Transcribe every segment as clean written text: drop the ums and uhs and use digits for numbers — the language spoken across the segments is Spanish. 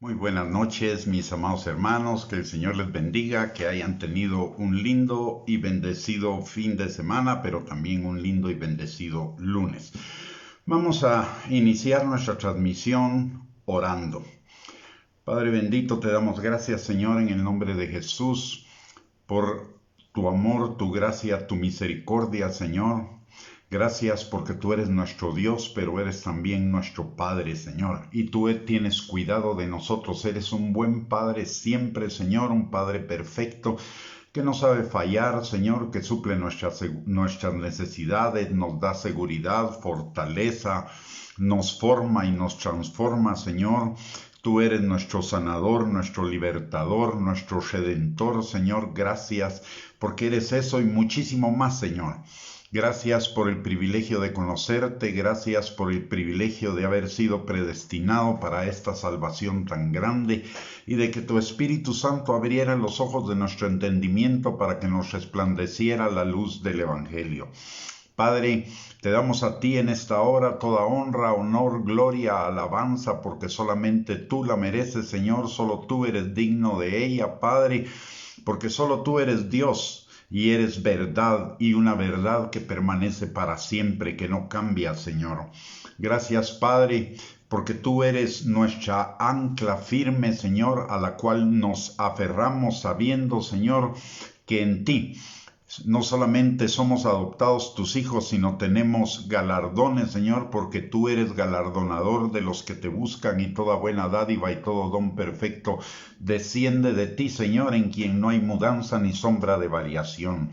Muy buenas noches, mis amados hermanos, que el Señor les bendiga, que hayan tenido un lindo y bendecido fin de semana, pero también un lindo y bendecido lunes. Vamos a iniciar nuestra transmisión orando. Padre bendito, te damos gracias, Señor, en el nombre de Jesús, por tu amor, tu gracia, tu misericordia, Señor. Gracias porque tú eres nuestro Dios, pero eres también nuestro Padre, Señor. Y tú tienes cuidado de nosotros. Eres un buen Padre siempre, Señor, un Padre perfecto que no sabe fallar, Señor, que suple nuestras necesidades, nos da seguridad, fortaleza, nos forma y nos transforma, Señor. Tú eres nuestro sanador, nuestro libertador, nuestro redentor, Señor. Gracias porque eres eso y muchísimo más, Señor. Gracias por el privilegio de conocerte, gracias por el privilegio de haber sido predestinado para esta salvación tan grande y de que tu Espíritu Santo abriera los ojos de nuestro entendimiento para que nos resplandeciera la luz del Evangelio. Padre, te damos a ti en esta hora toda honra, honor, gloria, alabanza, porque solamente tú la mereces, Señor, solo tú eres digno de ella, Padre, porque solo tú eres Dios y eres verdad y una verdad que permanece para siempre, que no cambia, Señor. Gracias, Padre, porque tú eres nuestra ancla firme, Señor, a la cual nos aferramos sabiendo, Señor, que en ti no solamente somos adoptados tus hijos, sino tenemos galardones, Señor, porque tú eres galardonador de los que te buscan y toda buena dádiva y todo don perfecto desciende de ti, Señor, en quien no hay mudanza ni sombra de variación.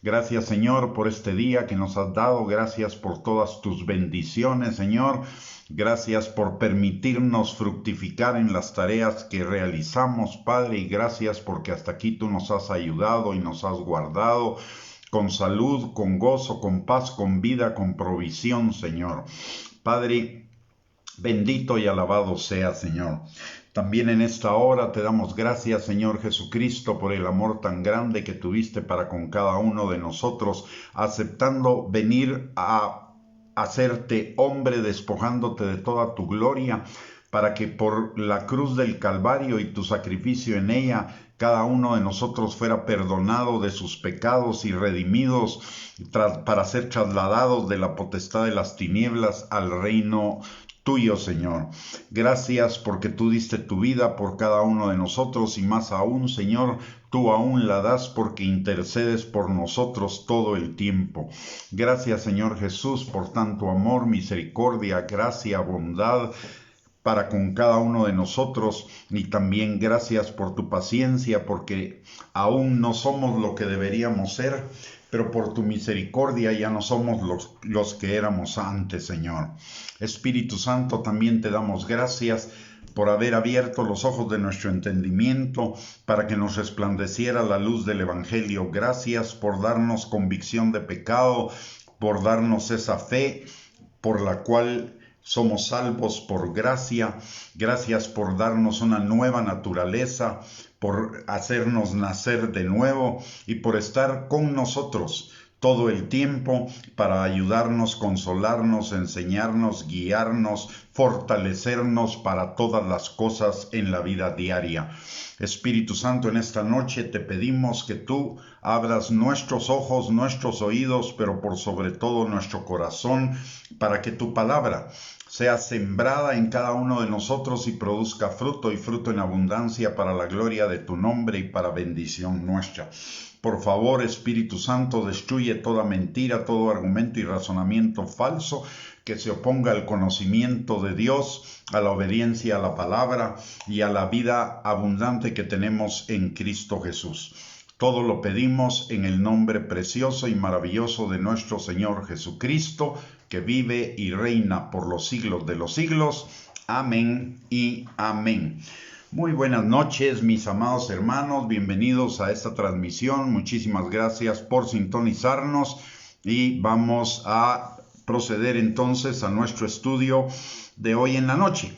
Gracias, Señor, por este día que nos has dado. Gracias por todas tus bendiciones, Señor. Gracias por permitirnos fructificar en las tareas que realizamos, Padre, y gracias porque hasta aquí tú nos has ayudado y nos has guardado con salud, con gozo, con paz, con vida, con provisión, Señor. Padre, bendito y alabado sea, Señor. También en esta hora te damos gracias, Señor Jesucristo, por el amor tan grande que tuviste para con cada uno de nosotros, aceptando venir a hacerte hombre, despojándote de toda tu gloria, para que por la cruz del Calvario y tu sacrificio en ella, cada uno de nosotros fuera perdonado de sus pecados y redimidos para ser trasladados de la potestad de las tinieblas al reino tuyo, Señor. Gracias porque tú diste tu vida por cada uno de nosotros y más aún, Señor, tú aún la das porque intercedes por nosotros todo el tiempo. Gracias, Señor Jesús, por tanto amor, misericordia, gracia, bondad para con cada uno de nosotros, y también gracias por tu paciencia, porque aún no somos lo que deberíamos ser, pero por tu misericordia ya no somos los que éramos antes, Señor. Espíritu Santo, también te damos gracias por haber abierto los ojos de nuestro entendimiento para que nos resplandeciera la luz del Evangelio. Gracias por darnos convicción de pecado, por darnos esa fe por la cual somos salvos por gracia. Gracias por darnos una nueva naturaleza, por hacernos nacer de nuevo y por estar con nosotros todo el tiempo para ayudarnos, consolarnos, enseñarnos, guiarnos, fortalecernos para todas las cosas en la vida diaria. Espíritu Santo, en esta noche te pedimos que tú abras nuestros ojos, nuestros oídos, pero por sobre todo nuestro corazón, para que tu palabra sea sembrada en cada uno de nosotros y produzca fruto y fruto en abundancia para la gloria de tu nombre y para bendición nuestra. Por favor, Espíritu Santo, destruye toda mentira, todo argumento y razonamiento falso que se oponga al conocimiento de Dios, a la obediencia a la palabra y a la vida abundante que tenemos en Cristo Jesús. Todo lo pedimos en el nombre precioso y maravilloso de nuestro Señor Jesucristo, que vive y reina por los siglos de los siglos. Amén y amén. Muy buenas noches, mis amados hermanos, bienvenidos a esta transmisión. Muchísimas gracias por sintonizarnos y vamos a proceder entonces a nuestro estudio de hoy en la noche.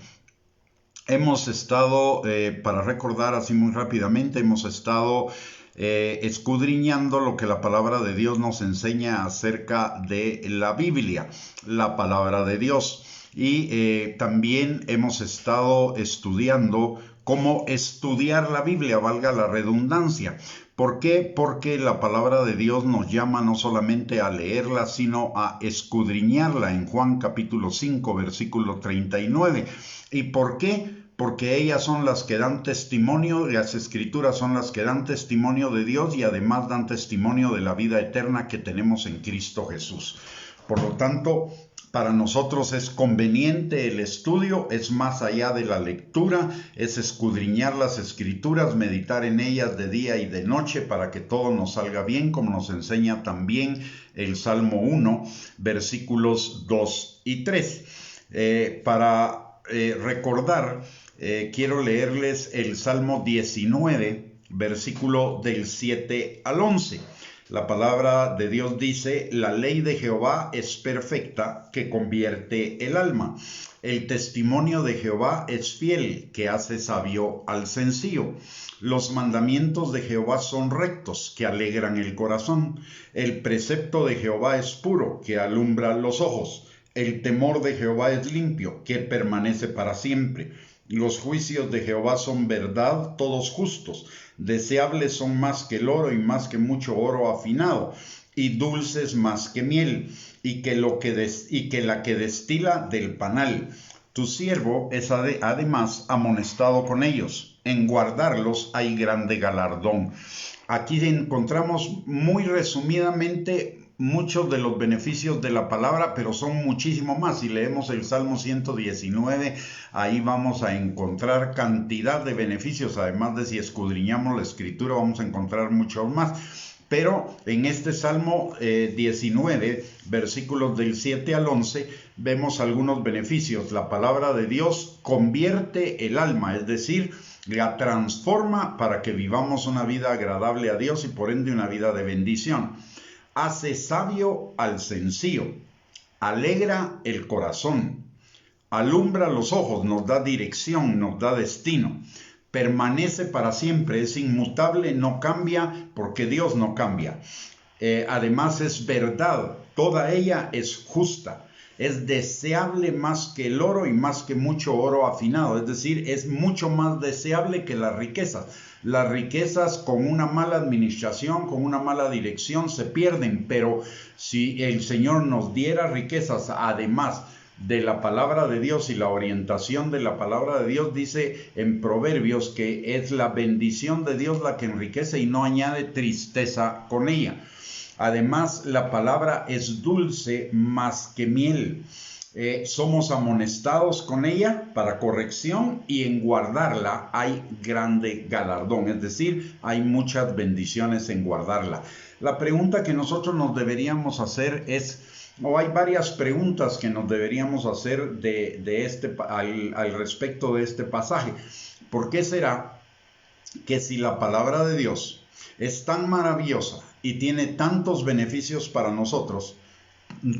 Hemos estado, para recordar así muy rápidamente, hemos estado escudriñando lo que la palabra de Dios nos enseña acerca de la Biblia, la palabra de Dios. y también hemos estado estudiando cómo estudiar la Biblia, valga la redundancia. ¿Por qué? Porque la palabra de Dios nos llama no solamente a leerla, sino a escudriñarla en Juan capítulo 5, versículo 39. ¿Y por qué? Porque ellas son las que dan testimonio, las escrituras son las que dan testimonio de Dios y además dan testimonio de la vida eterna que tenemos en Cristo Jesús. Por lo tanto, para nosotros es conveniente el estudio, es más allá de la lectura, es escudriñar las escrituras, meditar en ellas de día y de noche para que todo nos salga bien, como nos enseña también el Salmo 1, versículos 2 y 3. Para recordar, quiero leerles el Salmo 19, versículo del 7 al 11. La palabra de Dios dice: la ley de Jehová es perfecta, que convierte el alma. El testimonio de Jehová es fiel, que hace sabio al sencillo. Los mandamientos de Jehová son rectos, que alegran el corazón. El precepto de Jehová es puro, que alumbra los ojos. El temor de Jehová es limpio, que permanece para siempre. Los juicios de Jehová son verdad, todos justos. Deseables son más que el oro y más que mucho oro afinado, y dulces más que miel, y que la que destila del panal. Tu siervo es además amonestado con ellos. En guardarlos hay grande galardón. Aquí encontramos muy resumidamente muchos de los beneficios de la palabra, pero son muchísimo más. Si leemos el Salmo 119, ahí vamos a encontrar cantidad de beneficios. Además de si escudriñamos la escritura, vamos a encontrar muchos más. Pero en este Salmo 19, versículos del 7 al 11, vemos algunos beneficios. La palabra de Dios convierte el alma, es decir, la transforma para que vivamos una vida agradable a Dios y por ende una vida de bendición. Hace sabio al sencillo, alegra el corazón, alumbra los ojos, nos da dirección, nos da destino, permanece para siempre, es inmutable, no cambia porque Dios no cambia. Además es verdad, toda ella es justa. Es deseable más que el oro y más que mucho oro afinado. Es decir, es mucho más deseable que las riquezas. Las riquezas con una mala administración, con una mala dirección se pierden. Pero si el Señor nos diera riquezas, además de la palabra de Dios y la orientación de la palabra de Dios, dice en Proverbios que es la bendición de Dios la que enriquece y no añade tristeza con ella. Además, la palabra es dulce más que miel. Somos amonestados con ella para corrección y en guardarla hay grande galardón. Es decir, hay muchas bendiciones en guardarla. La pregunta que nosotros nos deberíamos hacer es, o hay varias preguntas que nos deberíamos hacer al respecto de este pasaje. ¿Por qué será que si la palabra de Dios es tan maravillosa y tiene tantos beneficios para nosotros,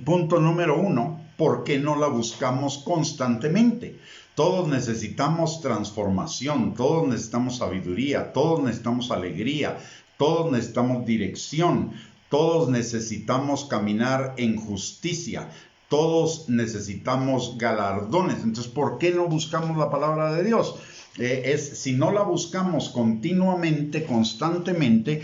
punto número 1, ¿por qué no la buscamos constantemente? Todos necesitamos transformación, todos necesitamos sabiduría, todos necesitamos alegría, todos necesitamos dirección, todos necesitamos caminar en justicia, todos necesitamos galardones. Entonces, ¿por qué no buscamos la palabra de Dios? Si no la buscamos continuamente, constantemente,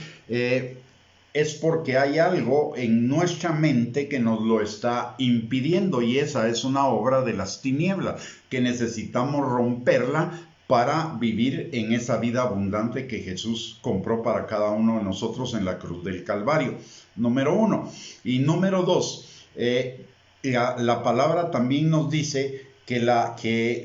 es porque hay algo en nuestra mente que nos lo está impidiendo, y esa es una obra de las tinieblas que necesitamos romperla para vivir en esa vida abundante que Jesús compró para cada uno de nosotros en la cruz del Calvario. Número 1. Y número 2, la palabra también nos dice que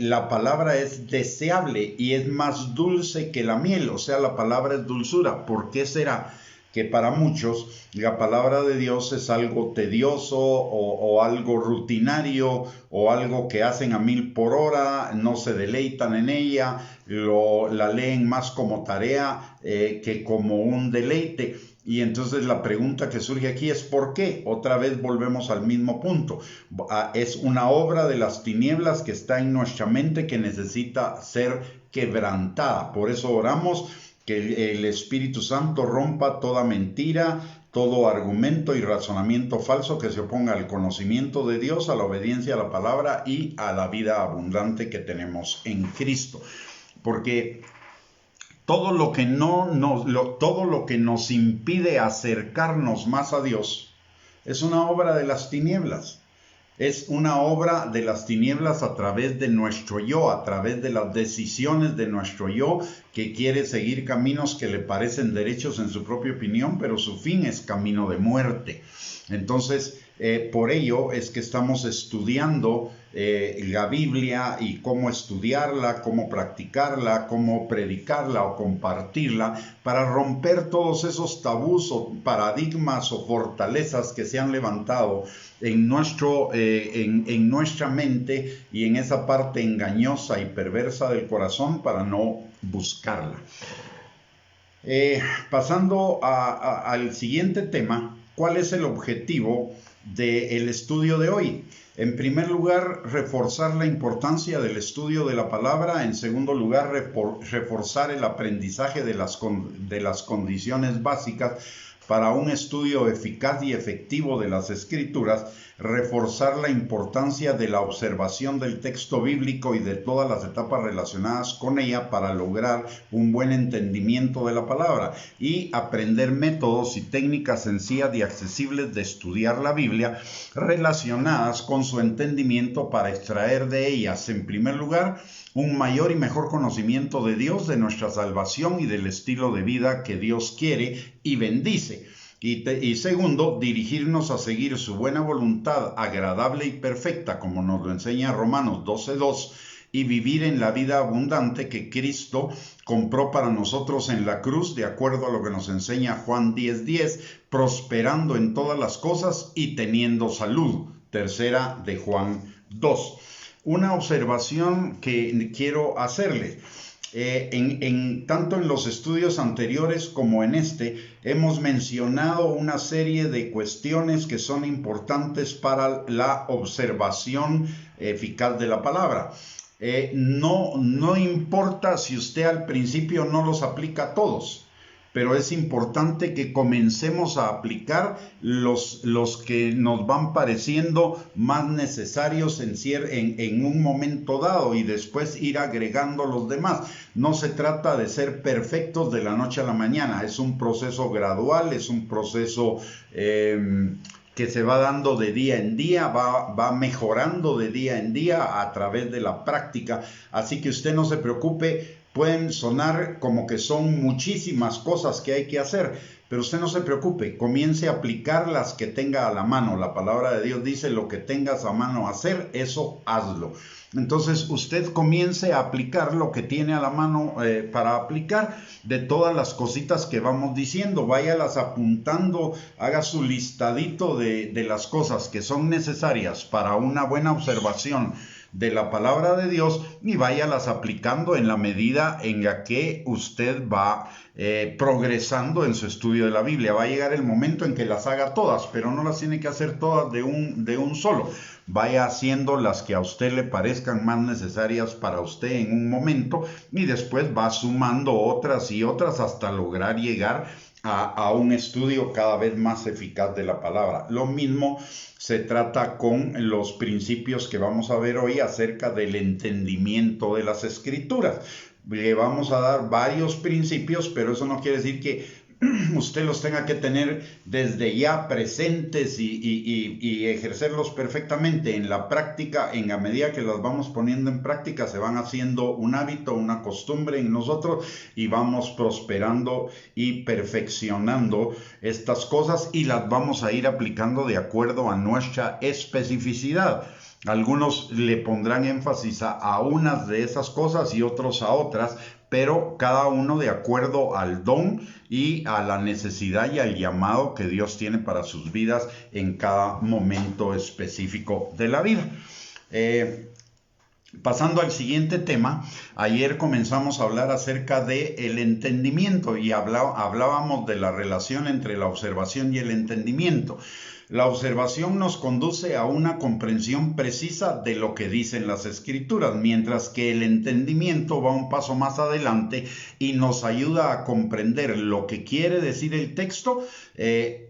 la palabra es deseable y es más dulce que la miel, o sea, la palabra es dulzura. ¿Por qué será que para muchos la palabra de Dios es algo tedioso o algo rutinario o algo que hacen a 1000 por hora, no se deleitan en ella, la leen más como tarea que como un deleite? Y entonces la pregunta que surge aquí es ¿por qué? Otra vez volvemos al mismo punto. Es una obra de las tinieblas que está en nuestra mente que necesita ser quebrantada. Por eso oramos que el Espíritu Santo rompa toda mentira, todo argumento y razonamiento falso que se oponga al conocimiento de Dios, a la obediencia a la palabra y a la vida abundante que tenemos en Cristo. Porque todo lo que nos impide acercarnos más a Dios es una obra de las tinieblas. Es una obra de las tinieblas a través de nuestro yo, a través de las decisiones de nuestro yo, que quiere seguir caminos que le parecen derechos en su propia opinión, pero su fin es camino de muerte. Entonces, por ello es que estamos estudiando la Biblia y cómo estudiarla, cómo practicarla, cómo predicarla o compartirla, para romper todos esos tabús o paradigmas o fortalezas que se han levantado en nuestra mente y en esa parte engañosa y perversa del corazón para no buscarla. Pasando al siguiente tema, ¿cuál es el objetivo del estudio de hoy? En primer lugar, reforzar la importancia del estudio de la palabra. En segundo lugar, reforzar el aprendizaje de las condiciones básicas para un estudio eficaz y efectivo de las Escrituras, reforzar la importancia de la observación del texto bíblico y de todas las etapas relacionadas con ella para lograr un buen entendimiento de la palabra, y aprender métodos y técnicas sencillas y accesibles de estudiar la Biblia relacionadas con su entendimiento para extraer de ellas, en primer lugar, un mayor y mejor conocimiento de Dios, de nuestra salvación y del estilo de vida que Dios quiere y bendice. Y segundo, dirigirnos a seguir su buena voluntad agradable y perfecta, como nos lo enseña Romanos 12:2, y vivir en la vida abundante que Cristo compró para nosotros en la cruz, de acuerdo a lo que nos enseña Juan 10:10, prosperando en todas las cosas y teniendo salud. Tercera de Juan 2. Una observación que quiero hacerles. Tanto en los estudios anteriores como en este, hemos mencionado una serie de cuestiones que son importantes para la observación eficaz de la palabra. No importa si usted al principio no los aplica todos, pero es importante que comencemos a aplicar los que nos van pareciendo más necesarios en un momento dado y después ir agregando los demás. No se trata de ser perfectos de la noche a la mañana, es un proceso gradual, es un proceso que se va dando de día en día, va mejorando de día en día a través de la práctica. Así que usted no se preocupe. Pueden sonar como que son muchísimas cosas que hay que hacer, pero usted no se preocupe, comience a aplicar las que tenga a la mano. La palabra de Dios dice: lo que tengas a mano hacer, eso hazlo. Entonces usted comience a aplicar lo que tiene a la mano para aplicar de todas las cositas que vamos diciendo. Váyalas apuntando, haga su listadito de las cosas que son necesarias para una buena observación de la palabra de Dios y váyalas aplicando en la medida en la que usted va progresando en su estudio de la Biblia. Va a llegar el momento en que las haga todas, pero no las tiene que hacer todas de un solo. Vaya haciendo las que a usted le parezcan más necesarias para usted en un momento y después va sumando otras y otras hasta lograr llegar a un estudio cada vez más eficaz de la palabra. Lo mismo se trata con los principios que vamos a ver hoy acerca del entendimiento de las Escrituras. Le vamos a dar varios principios, pero eso no quiere decir que usted los tenga que tener desde ya presentes y ejercerlos perfectamente. En la práctica, en la medida que las vamos poniendo en práctica, se van haciendo un hábito, una costumbre en nosotros y vamos prosperando y perfeccionando estas cosas y las vamos a ir aplicando de acuerdo a nuestra especificidad. Algunos le pondrán énfasis a unas de esas cosas y otros a otras, pero cada uno de acuerdo al don y a la necesidad y al llamado que Dios tiene para sus vidas en cada momento específico de la vida. Pasando al siguiente tema, ayer comenzamos a hablar acerca del entendimiento y hablábamos de la relación entre la observación y el entendimiento. La observación nos conduce a una comprensión precisa de lo que dicen las Escrituras, mientras que el entendimiento va un paso más adelante y nos ayuda a comprender lo que quiere decir el texto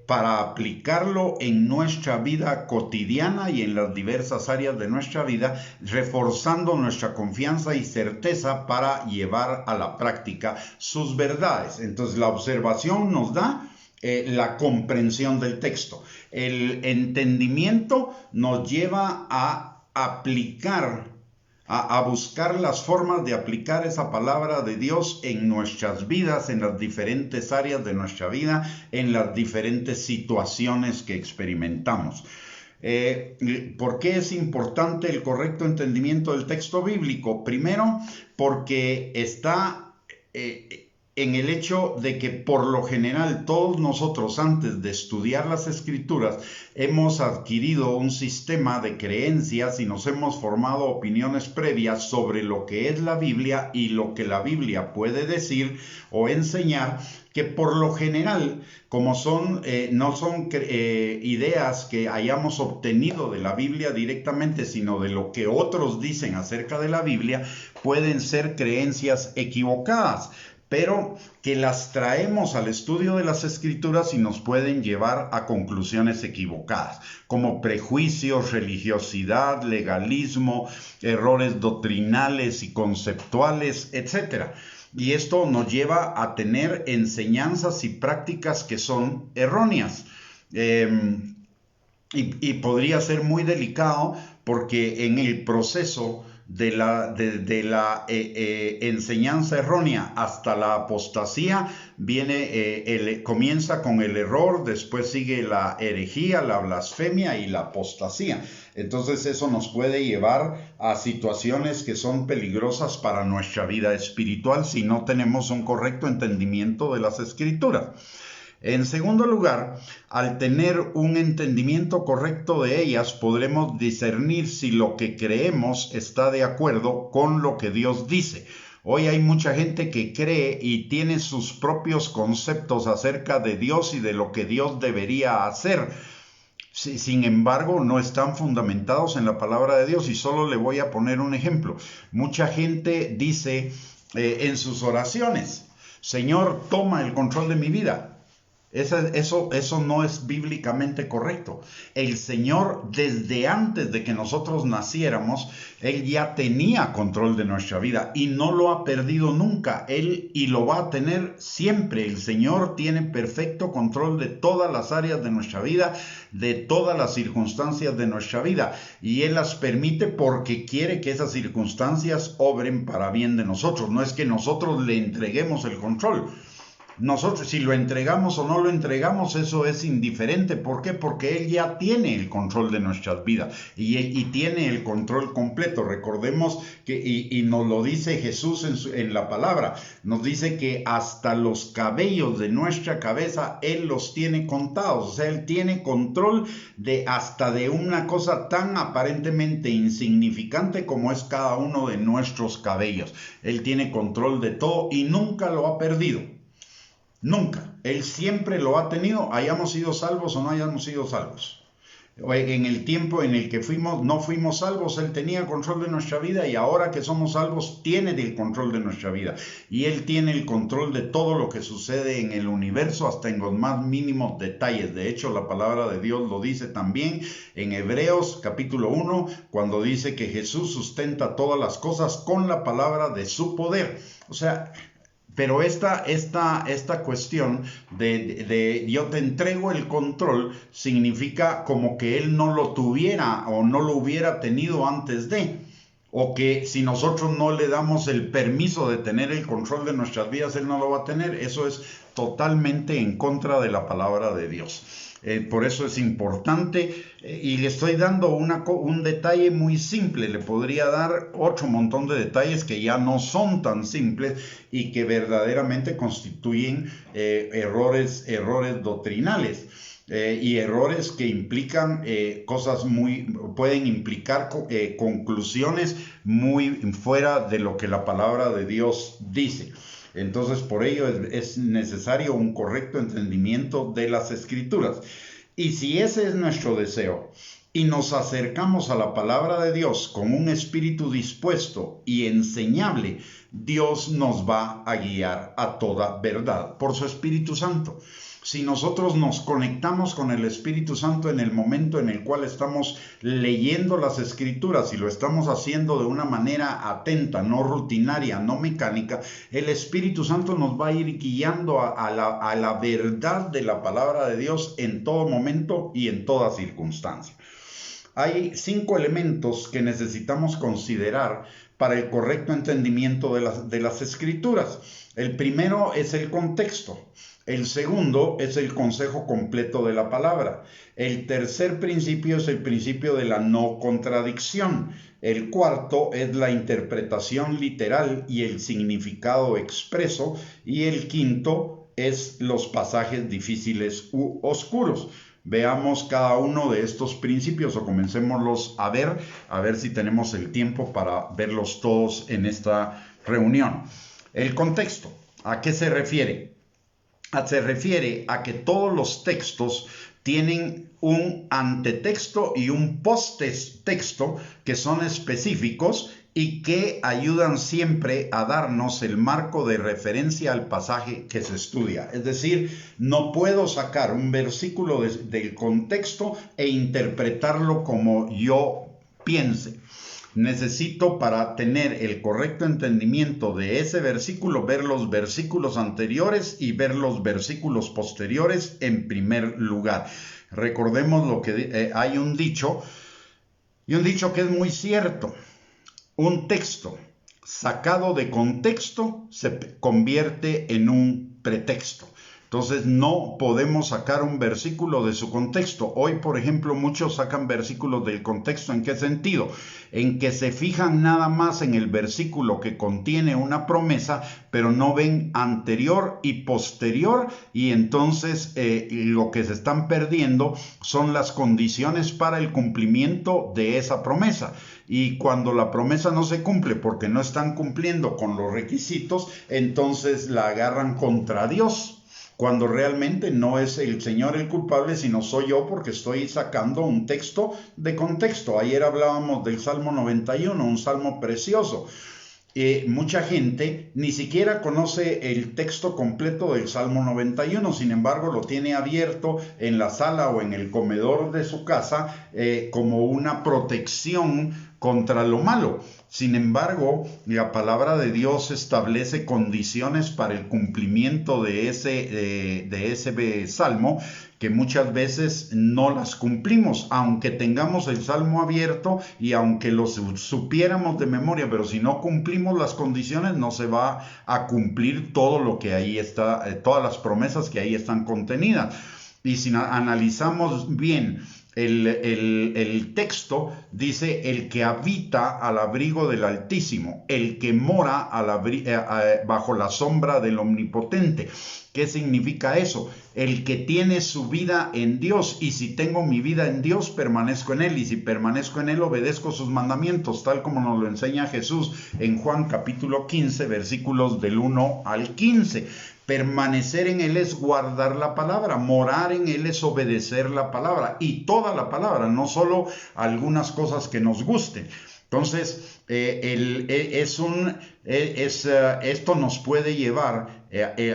para aplicarlo en nuestra vida cotidiana y en las diversas áreas de nuestra vida, reforzando nuestra confianza y certeza para llevar a la práctica sus verdades. Entonces, la observación nos da la comprensión del texto. El entendimiento nos lleva a aplicar, a buscar las formas de aplicar esa palabra de Dios en nuestras vidas, en las diferentes áreas de nuestra vida, en las diferentes situaciones que experimentamos. ¿Por qué es importante el correcto entendimiento del texto bíblico? Primero, porque está en el hecho de que por lo general todos nosotros antes de estudiar las Escrituras hemos adquirido un sistema de creencias y nos hemos formado opiniones previas sobre lo que es la Biblia y lo que la Biblia puede decir o enseñar, que por lo general, como no son ideas que hayamos obtenido de la Biblia directamente, sino de lo que otros dicen acerca de la Biblia, pueden ser creencias equivocadas, pero que las traemos al estudio de las Escrituras y nos pueden llevar a conclusiones equivocadas, como prejuicios, religiosidad, legalismo, errores doctrinales y conceptuales, etc. Y esto nos lleva a tener enseñanzas y prácticas que son erróneas. Y podría ser muy delicado porque en el proceso de la enseñanza errónea hasta la apostasía comienza con el error, después sigue la herejía, la blasfemia y la apostasía. Entonces eso nos puede llevar a situaciones que son peligrosas para nuestra vida espiritual si no tenemos un correcto entendimiento de las Escrituras. En segundo lugar, al tener un entendimiento correcto de ellas, podremos discernir si lo que creemos está de acuerdo con lo que Dios dice. Hoy hay mucha gente que cree y tiene sus propios conceptos acerca de Dios y de lo que Dios debería hacer. Sin embargo, no están fundamentados en la palabra de Dios, y solo le voy a poner un ejemplo. Mucha gente dice en sus oraciones: Señor, toma el control de mi vida. Eso no es bíblicamente correcto. El Señor, desde antes de que nosotros naciéramos, Él ya tenía control de nuestra vida y no lo ha perdido nunca. Él y lo va a tener siempre. El Señor tiene perfecto control de todas las áreas de nuestra vida, de todas las circunstancias de nuestra vida. Y Él las permite porque quiere que esas circunstancias obren para bien de nosotros. No es que nosotros le entreguemos el control. Nosotros, si lo entregamos o no lo entregamos, eso es indiferente. ¿Por qué? Porque Él ya tiene el control de nuestras vidas y tiene el control completo. Recordemos que, y nos lo dice Jesús en la palabra, nos dice que hasta los cabellos de nuestra cabeza Él los tiene contados. O sea, Él tiene control hasta de una cosa tan aparentemente insignificante como es cada uno de nuestros cabellos. Él tiene control de todo y nunca lo ha perdido. Nunca. Él siempre lo ha tenido, hayamos sido salvos o no hayamos sido salvos. En el tiempo en el que no fuimos salvos, Él tenía control de nuestra vida, y ahora que somos salvos, tiene el control de nuestra vida. Y Él tiene el control de todo lo que sucede en el universo, hasta en los más mínimos detalles. De hecho, la palabra de Dios lo dice también en Hebreos capítulo 1, cuando dice que Jesús sustenta todas las cosas con la palabra de su poder. O sea, pero esta cuestión de yo te entrego el control significa como que Él no lo tuviera o no lo hubiera tenido antes de. O que si nosotros no le damos el permiso de tener el control de nuestras vidas, Él no lo va a tener. Eso es totalmente en contra de la palabra de Dios. Por eso es importante, y le estoy dando un detalle muy simple. Le podría dar otro montón de detalles que ya no son tan simples y que verdaderamente constituyen errores doctrinales. Y errores que implican pueden implicar conclusiones muy fuera de lo que la palabra de Dios dice. Entonces, por ello es necesario un correcto entendimiento de las Escrituras. Y si ese es nuestro deseo y nos acercamos a la palabra de Dios con un espíritu dispuesto y enseñable, Dios nos va a guiar a toda verdad por su Espíritu Santo. Si nosotros nos conectamos con el Espíritu Santo en el momento en el cual estamos leyendo las Escrituras y lo estamos haciendo de una manera atenta, no rutinaria, no mecánica, el Espíritu Santo nos va a ir guiando a la verdad de la palabra de Dios en todo momento y en toda circunstancia. Hay 5 elementos que necesitamos considerar para el correcto entendimiento de las Escrituras. El primero es el contexto. El segundo es el consejo completo de la palabra. El tercer principio es el principio de la no contradicción. El cuarto es la interpretación literal y el significado expreso. Y el quinto es los pasajes difíciles u oscuros. Veamos cada uno de estos principios o comencémoslos a ver si tenemos el tiempo para verlos todos en esta reunión. El contexto, ¿a qué se refiere? Se refiere a que todos los textos tienen un antetexto y un posttexto que son específicos y que ayudan siempre a darnos el marco de referencia al pasaje que se estudia. Es decir, no puedo sacar un versículo del contexto e interpretarlo como yo piense. Necesito, para tener el correcto entendimiento de ese versículo, ver los versículos anteriores y ver los versículos posteriores en primer lugar. Recordemos lo que hay un dicho, y un dicho que es muy cierto. Un texto sacado de contexto se convierte en un pretexto. Entonces no podemos sacar un versículo de su contexto. Hoy, por ejemplo, muchos sacan versículos del contexto. ¿En qué sentido? En que se fijan nada más en el versículo que contiene una promesa, pero no ven anterior y posterior, y entonces lo que se están perdiendo son las condiciones para el cumplimiento de esa promesa. Y cuando la promesa no se cumple porque no están cumpliendo con los requisitos, entonces la agarran contra Dios, cuando realmente no es el Señor el culpable, sino soy yo, porque estoy sacando un texto de contexto. Ayer hablábamos del Salmo 91, un salmo precioso. Mucha gente ni siquiera conoce el texto completo del Salmo 91, sin embargo lo tiene abierto en la sala o en el comedor de su casa como una protección contra lo malo. Sin embargo, la palabra de Dios establece condiciones para el cumplimiento de ese salmo, que muchas veces no las cumplimos, aunque tengamos el salmo abierto y aunque lo supiéramos de memoria, pero si no cumplimos las condiciones no se va a cumplir todo lo que ahí está, todas las promesas que ahí están contenidas. Y si analizamos bien el texto, dice: el que habita al abrigo del Altísimo, el que mora bajo la sombra del Omnipotente. ¿Qué significa eso? El que tiene su vida en Dios, y si tengo mi vida en Dios, permanezco en Él, y si permanezco en Él, obedezco sus mandamientos, tal como nos lo enseña Jesús en Juan capítulo 15, versículos del 1 al 15. Permanecer en Él es guardar la palabra, morar en Él es obedecer la palabra, y toda la palabra, no solo algunas cosas que nos gusten. Entonces, esto nos puede llevar,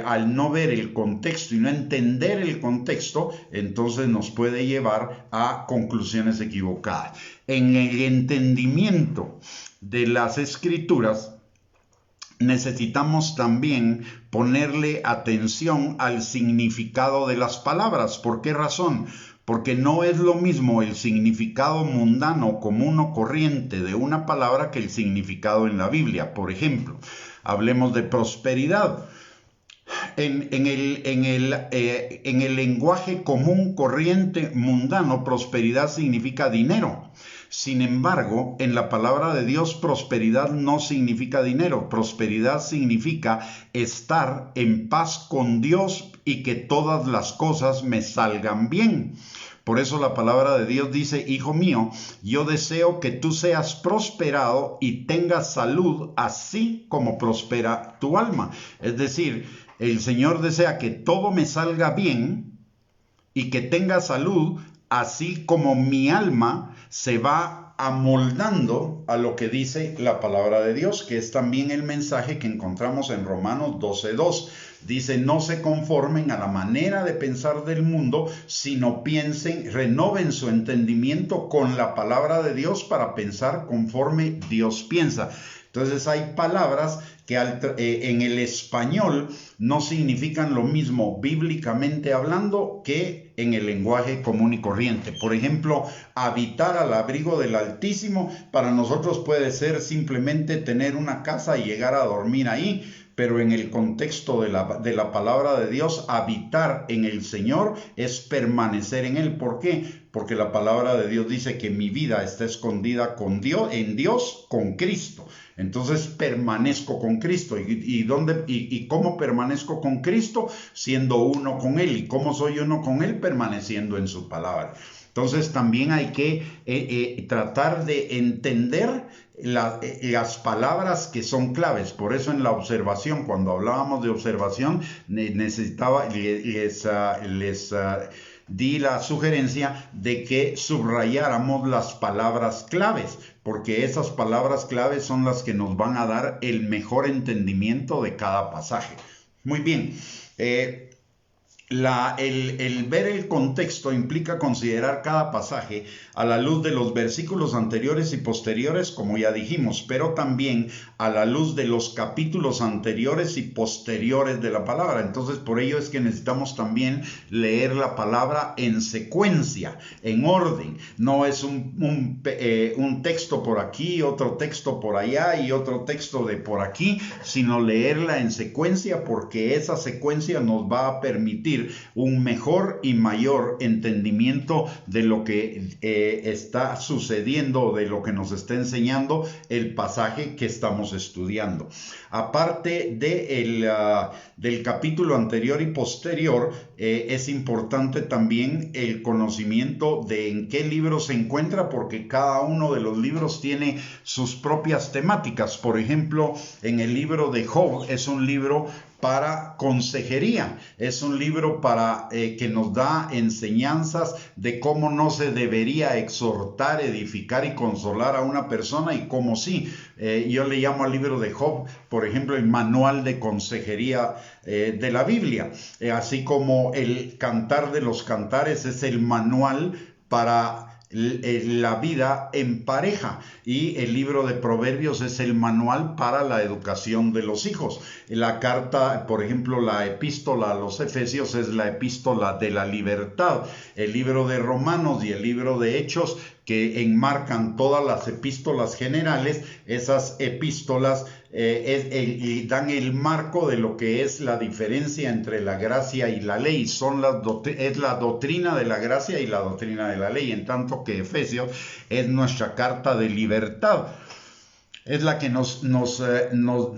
al no ver el contexto y no entender el contexto, entonces nos puede llevar a conclusiones equivocadas. En el entendimiento de las Escrituras, necesitamos también ponerle atención al significado de las palabras. ¿Por qué razón? Porque no es lo mismo el significado mundano, común o corriente de una palabra que el significado en la Biblia. Por ejemplo, hablemos de prosperidad. En el lenguaje común, corriente, mundano, prosperidad significa dinero. Sin embargo, en la palabra de Dios, prosperidad no significa dinero. Prosperidad significa estar en paz con Dios y que todas las cosas me salgan bien. Por eso la palabra de Dios dice: hijo mío, yo deseo que tú seas prosperado y tengas salud, así como prospera tu alma. Es decir, el Señor desea que todo me salga bien, y que tenga salud, así como mi alma se va amoldando a lo que dice la palabra de Dios, que es también el mensaje que encontramos en Romanos 12:2. Dice, no se conformen a la manera de pensar del mundo, sino piensen, renoven su entendimiento con la palabra de Dios para pensar conforme Dios piensa. Entonces hay palabras que en el español no significan lo mismo bíblicamente hablando que en el lenguaje común y corriente. Por ejemplo, habitar al abrigo del Altísimo para nosotros puede ser simplemente tener una casa y llegar a dormir ahí. Pero en el contexto de la palabra de Dios, habitar en el Señor es permanecer en Él. ¿Por qué? Porque la palabra de Dios dice que mi vida está escondida en Dios, con Cristo. Entonces permanezco con Cristo. ¿Y cómo permanezco con Cristo? Siendo uno con Él. ¿Y cómo soy uno con Él? Permaneciendo en su palabra. Entonces también hay que tratar de entender las palabras que son claves. Por eso en la observación, cuando hablábamos de observación, les di la sugerencia de que subrayáramos las palabras claves, porque esas palabras claves son las que nos van a dar el mejor entendimiento de cada pasaje. Muy bien. El ver el contexto implica considerar cada pasaje a la luz de los versículos anteriores y posteriores, como ya dijimos, pero también a la luz de los capítulos anteriores y posteriores de la palabra. Entonces, por ello es que necesitamos también leer la palabra en secuencia, en orden. No es un texto por aquí, otro texto por allá y otro texto de por aquí, sino leerla en secuencia, porque esa secuencia nos va a permitir un mejor y mayor entendimiento de lo que está sucediendo, de lo que nos está enseñando el pasaje que estamos estudiando. Aparte del capítulo anterior y posterior, es importante también el conocimiento de en qué libro se encuentra, porque cada uno de los libros tiene sus propias temáticas. Por ejemplo, en el libro de Job es un libro para consejería, es un libro para que nos da enseñanzas de cómo no se debería exhortar, edificar y consolar a una persona y cómo sí. Yo le llamo al libro de Job, por ejemplo, el manual de consejería de la Biblia, así como el Cantar de los Cantares es el manual para la vida en pareja, y el libro de Proverbios es el manual para la educación de los hijos. La carta, por ejemplo, la epístola a los Efesios es la epístola de la libertad. El libro de Romanos y el libro de Hechos, que enmarcan todas las epístolas generales, esas epístolas y dan el marco de lo que es la diferencia entre la gracia y la ley. Es la doctrina de la gracia y la doctrina de la ley, en tanto que Efesios es nuestra carta de libertad. Es la que nos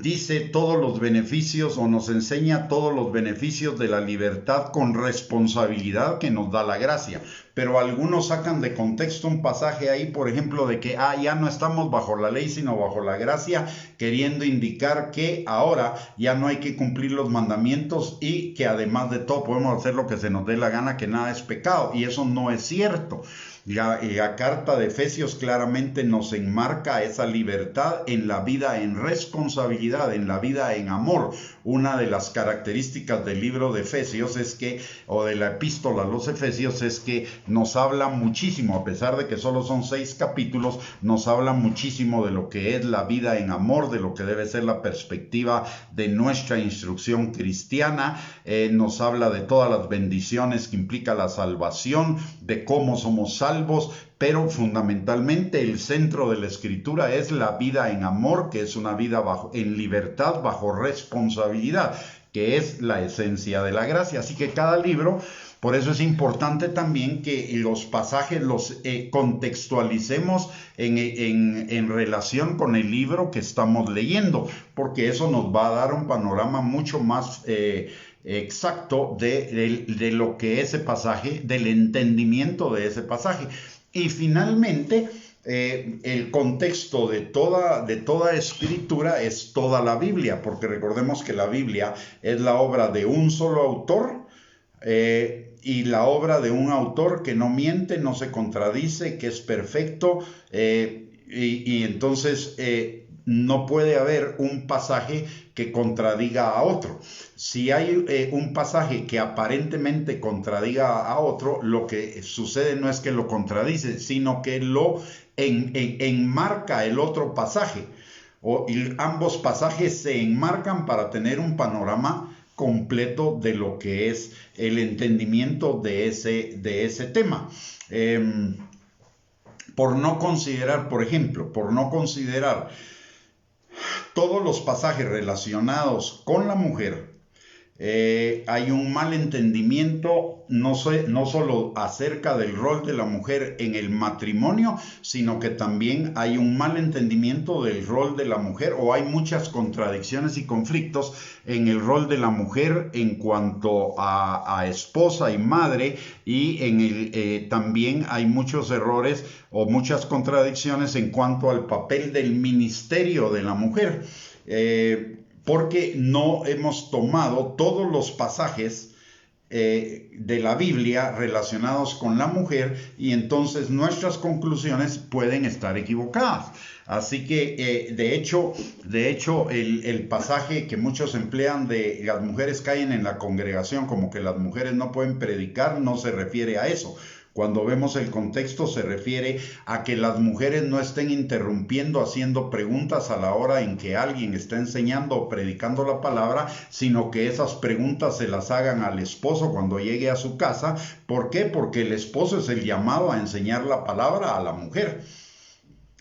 dice todos los beneficios, o nos enseña todos los beneficios de la libertad con responsabilidad que nos da la gracia. Pero algunos sacan de contexto un pasaje ahí, por ejemplo, de que ya no estamos bajo la ley sino bajo la gracia, queriendo indicar que ahora ya no hay que cumplir los mandamientos y que además de todo podemos hacer lo que se nos dé la gana, que nada es pecado, y eso no es cierto. La carta de Efesios claramente nos enmarca esa libertad en la vida en responsabilidad, en la vida en amor. Una de las características del libro de Efesios o de la epístola a los Efesios, es que nos habla muchísimo, a pesar de que solo son 6 capítulos, nos habla muchísimo de lo que es la vida en amor, de lo que debe ser la perspectiva de nuestra instrucción cristiana. Nos habla de todas las bendiciones que implica la salvación, de cómo somos salvos, pero fundamentalmente el centro de la escritura es la vida en amor, que es una vida en libertad, bajo responsabilidad, que es la esencia de la gracia. Así que cada libro, por eso es importante también que los pasajes los contextualicemos en relación con el libro que estamos leyendo, porque eso nos va a dar un panorama mucho más exacto de lo que ese pasaje, del entendimiento de ese pasaje. Y finalmente, el contexto de toda escritura es toda la Biblia, porque recordemos que la Biblia es la obra de un solo autor, y la obra de un autor que no miente, no se contradice, que es perfecto, y entonces no puede haber un pasaje que contradiga a otro. Si hay un pasaje que aparentemente contradiga a otro, lo que sucede no es que lo contradice, sino que lo enmarca el otro pasaje. Y ambos pasajes se enmarcan para tener un panorama completo de lo que es el entendimiento de ese tema. Por no considerar, por ejemplo, todos los pasajes relacionados con la mujer, hay un mal entendimiento no solo acerca del rol de la mujer en el matrimonio, sino que también hay un mal entendimiento del rol de la mujer, o hay muchas contradicciones y conflictos en el rol de la mujer en cuanto a esposa y madre, y también hay muchos errores o muchas contradicciones en cuanto al papel del ministerio de la mujer. Porque no hemos tomado todos los pasajes de la Biblia relacionados con la mujer, y entonces nuestras conclusiones pueden estar equivocadas. Así que de hecho el pasaje que muchos emplean de las mujeres caen en la congregación, como que las mujeres no pueden predicar, no se refiere a eso. Cuando vemos el contexto, se refiere a que las mujeres no estén interrumpiendo, haciendo preguntas a la hora en que alguien está enseñando o predicando la palabra, sino que esas preguntas se las hagan al esposo cuando llegue a su casa. ¿Por qué? Porque el esposo es el llamado a enseñar la palabra a la mujer.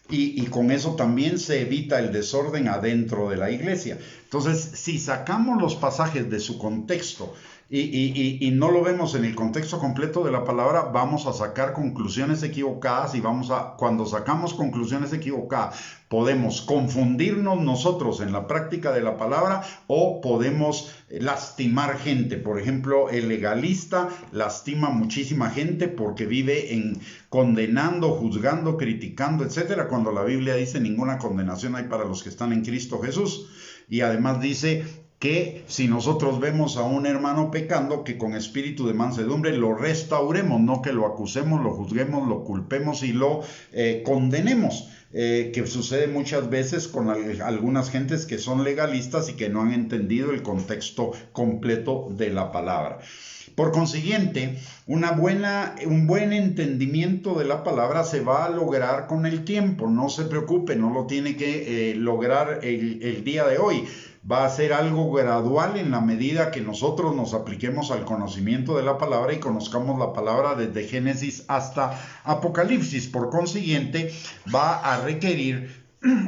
Y con eso también se evita el desorden adentro de la iglesia. Entonces, si sacamos los pasajes de su contexto y no lo vemos en el contexto completo de la palabra, vamos a sacar conclusiones equivocadas, y cuando sacamos conclusiones equivocadas, podemos confundirnos nosotros en la práctica de la palabra, o podemos lastimar gente. Por ejemplo, el legalista lastima muchísima gente porque vive condenando, juzgando, criticando, etcétera, cuando la Biblia dice: ninguna condenación hay para los que están en Cristo Jesús. Y además dice que si nosotros vemos a un hermano pecando, que con espíritu de mansedumbre lo restauremos, no que lo acusemos, lo juzguemos, lo culpemos y lo condenemos, que sucede muchas veces con algunas gentes que son legalistas y que no han entendido el contexto completo de la palabra. Por consiguiente, un buen entendimiento de la palabra se va a lograr con el tiempo. No se preocupe, no lo tiene que lograr el día de hoy. Va a ser algo gradual en la medida que nosotros nos apliquemos al conocimiento de la palabra y conozcamos la palabra desde Génesis hasta Apocalipsis. Por consiguiente, va a requerir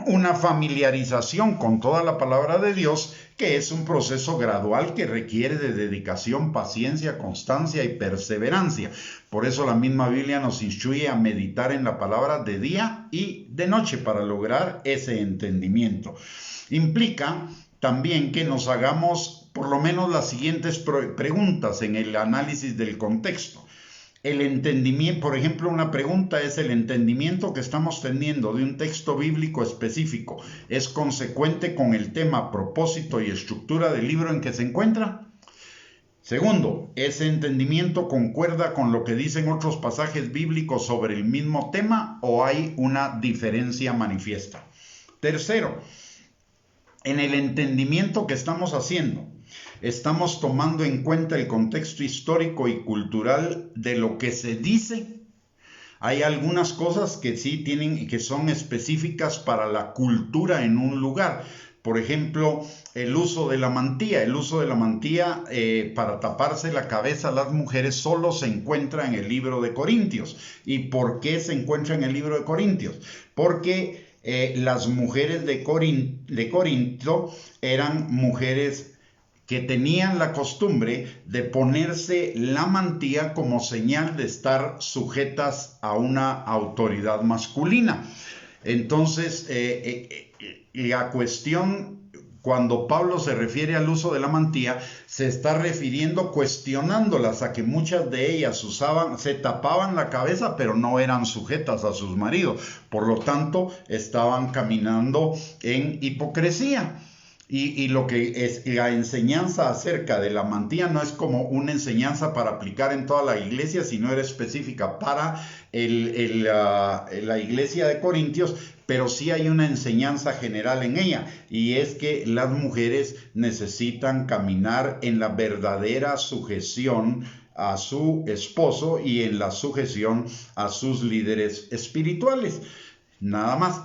una familiarización con toda la palabra de Dios, que es un proceso gradual que requiere de dedicación, paciencia, constancia y perseverancia. Por eso la misma Biblia nos instruye a meditar en la palabra de día y de noche para lograr ese entendimiento. Implica también que nos hagamos por lo menos las siguientes preguntas en el análisis del contexto. El entendimiento, por ejemplo, una pregunta es: ¿el entendimiento que estamos teniendo de un texto bíblico específico es consecuente con el tema, propósito y estructura del libro en que se encuentra? Segundo, ¿ese entendimiento concuerda con lo que dicen otros pasajes bíblicos sobre el mismo tema, o hay una diferencia manifiesta? Tercero, en el entendimiento que estamos haciendo, ¿estamos tomando en cuenta el contexto histórico y cultural de lo que se dice? Hay algunas cosas que sí que son específicas para la cultura en un lugar. Por ejemplo, el uso de la mantilla. El uso de la mantilla para taparse la cabeza a las mujeres solo se encuentra en el libro de Corintios. ¿Y por qué se encuentra en el libro de Corintios? Porque las mujeres de Corinto eran mujeres que tenían la costumbre de ponerse la mantilla como señal de estar sujetas a una autoridad masculina. Entonces, la cuestión, cuando Pablo se refiere al uso de la mantilla, se está refiriendo, cuestionándolas, a que muchas de ellas se tapaban la cabeza, pero no eran sujetas a sus maridos. Por lo tanto, estaban caminando en hipocresía. Y lo que es la enseñanza acerca de la mantilla no es como una enseñanza para aplicar en toda la iglesia, sino era específica para la iglesia de Corintios, pero sí hay una enseñanza general en ella, y es que las mujeres necesitan caminar en la verdadera sujeción a su esposo y en la sujeción a sus líderes espirituales. Nada más.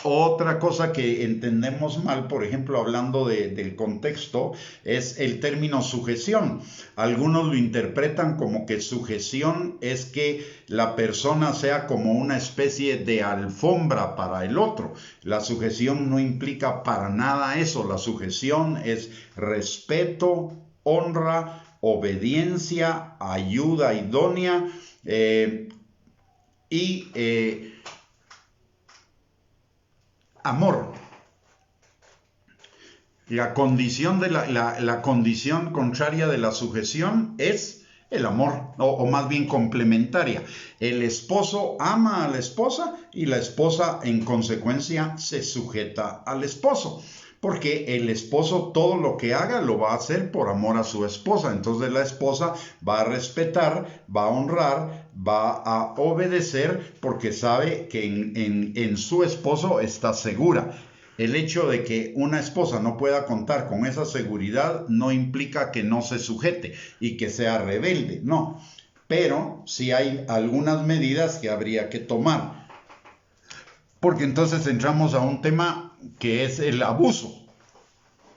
Otra cosa que entendemos mal, por ejemplo, hablando del contexto, es el término sujeción. Algunos lo interpretan como que sujeción es que la persona sea como una especie de alfombra para el otro. La sujeción no implica para nada eso. La sujeción es respeto, honra, obediencia, ayuda idónea y amor. La condición, la condición contraria de la sujeción es el amor, o más bien complementaria. El esposo ama a la esposa y la esposa en consecuencia se sujeta al esposo. Porque el esposo todo lo que haga lo va a hacer por amor a su esposa. Entonces la esposa va a respetar, va a honrar, va a obedecer porque sabe que en su esposo está segura. El hecho de que una esposa no pueda contar con esa seguridad no implica que no se sujete y que sea rebelde, no. Pero sí hay algunas medidas que habría que tomar. Porque entonces entramos a un tema que es el abuso.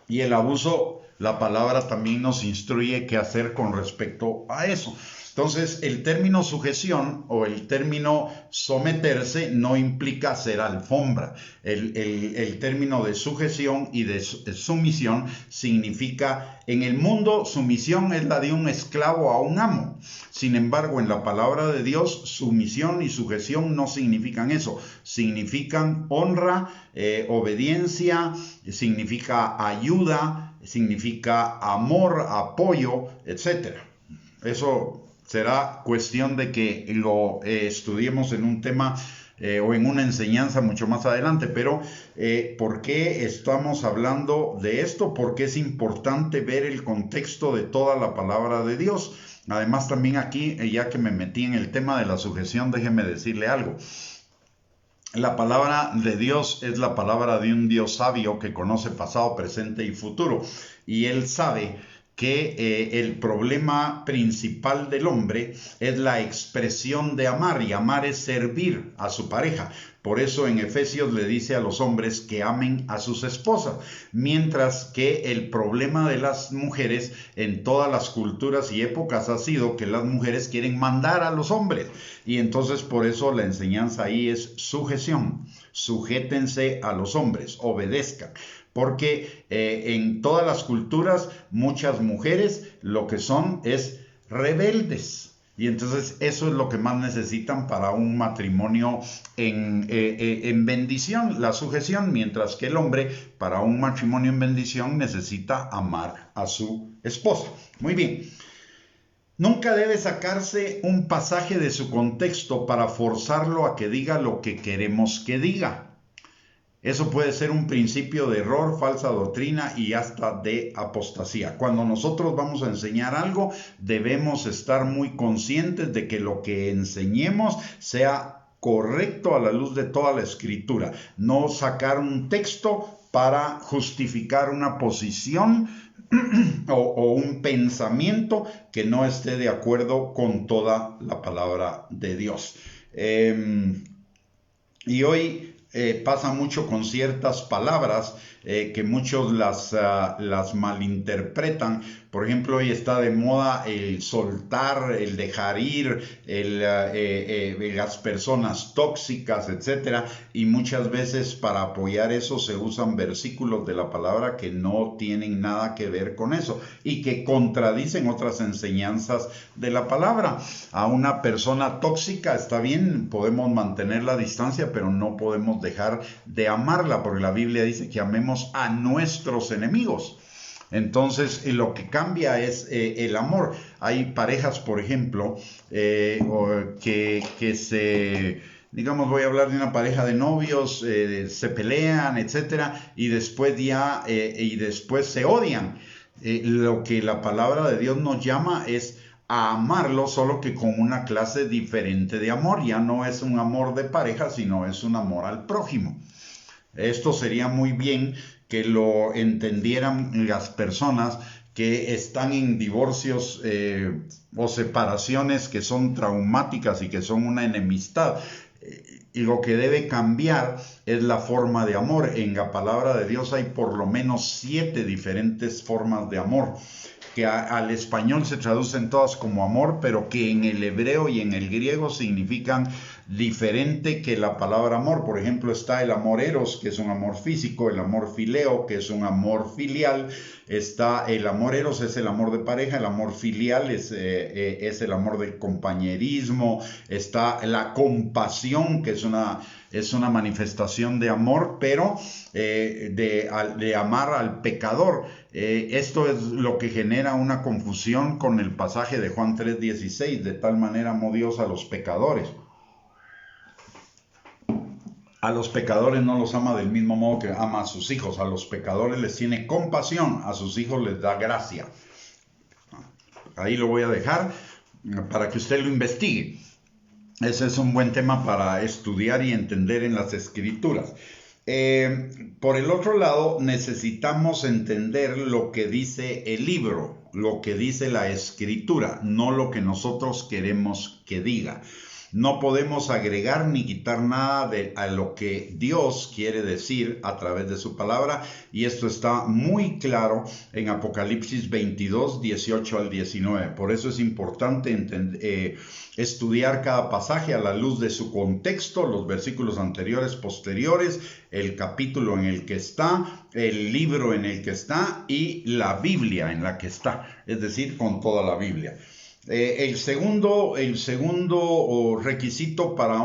Y el abuso, la palabra también nos instruye qué hacer con respecto a eso. Entonces, el término sujeción o el término someterse no implica ser alfombra. El término de sujeción y de sumisión significa, en el mundo, sumisión es la de un esclavo a un amo. Sin embargo, en la palabra de Dios, sumisión y sujeción no significan eso. Significan honra, obediencia, significa ayuda, significa amor, apoyo, etc. Eso será cuestión de que lo estudiemos en un tema o en una enseñanza mucho más adelante, pero ¿por qué estamos hablando de esto? Porque es importante ver el contexto de toda la palabra de Dios. Además, también aquí, ya que me metí en el tema de la sujeción, déjeme decirle algo. La palabra de Dios es la palabra de un Dios sabio que conoce pasado, presente y futuro. Y Él sabe que el problema principal del hombre es la expresión de amar, y amar es servir a su pareja. Por eso en Efesios le dice a los hombres que amen a sus esposas, mientras que el problema de las mujeres en todas las culturas y épocas ha sido que las mujeres quieren mandar a los hombres, y entonces por eso la enseñanza ahí es sujeción. Sujétense a los hombres, obedezcan. Porque en todas las culturas muchas mujeres lo que son es rebeldes. Y entonces eso es lo que más necesitan para un matrimonio en bendición, la sujeción, mientras que el hombre para un matrimonio en bendición necesita amar a su esposa. Muy bien. Nunca debe sacarse un pasaje de su contexto para forzarlo a que diga lo que queremos que diga. Eso puede ser un principio de error, falsa doctrina y hasta de apostasía. Cuando nosotros vamos a enseñar algo, debemos estar muy conscientes de que lo que enseñemos sea correcto a la luz de toda la escritura. No sacar un texto para justificar una posición o un pensamiento que no esté de acuerdo con toda la palabra de Dios. Y hoy pasa mucho con ciertas palabras que muchos las malinterpretan. Por ejemplo, hoy está de moda el soltar, el dejar ir, las personas tóxicas, etc. Y muchas veces para apoyar eso se usan versículos de la palabra que no tienen nada que ver con eso y que contradicen otras enseñanzas de la palabra. A una persona tóxica está bien, podemos mantener la distancia, pero no podemos dejar de amarla, porque la Biblia dice que amemos a nuestros enemigos. Entonces, lo que cambia es el amor. Hay parejas, por ejemplo, que se digamos, voy a hablar de una pareja de novios, se pelean, etcétera, y después se odian. Lo que la palabra de Dios nos llama es a amarlo, solo que con una clase diferente de amor. Ya no es un amor de pareja, sino es un amor al prójimo. Esto sería muy bien que lo entendieran las personas que están en divorcios o separaciones que son traumáticas y que son una enemistad. Y lo que debe cambiar es la forma de amor. En la palabra de Dios hay por lo menos 7 diferentes formas de amor, que al español se traducen todas como amor, pero que en el hebreo y en el griego significan diferente que la palabra amor. Por ejemplo, está el amor eros, que es un amor físico, el amor fileo, que es un amor filial. Está el amor eros, es el amor de pareja, el amor filial es el amor del compañerismo. Está la compasión, que es una manifestación de amor, pero de amar al pecador. Esto es lo que genera una confusión con el pasaje de Juan 3:16, de tal manera amó Dios a los pecadores. A los pecadores no los ama del mismo modo que ama a sus hijos. A los pecadores les tiene compasión, a sus hijos les da gracia. Ahí lo voy a dejar para que usted lo investigue. Ese es un buen tema para estudiar y entender en las Escrituras. Por el otro lado, necesitamos entender lo que dice el libro, lo que dice la Escritura, no lo que nosotros queremos que diga. No podemos agregar ni quitar nada a lo que Dios quiere decir a través de su palabra, y esto está muy claro en Apocalipsis 22, 18 al 19. Por eso es importante estudiar cada pasaje a la luz de su contexto, los versículos anteriores, posteriores, el capítulo en el que está, el libro en el que está y la Biblia en la que está, es decir, con toda la Biblia. El segundo requisito para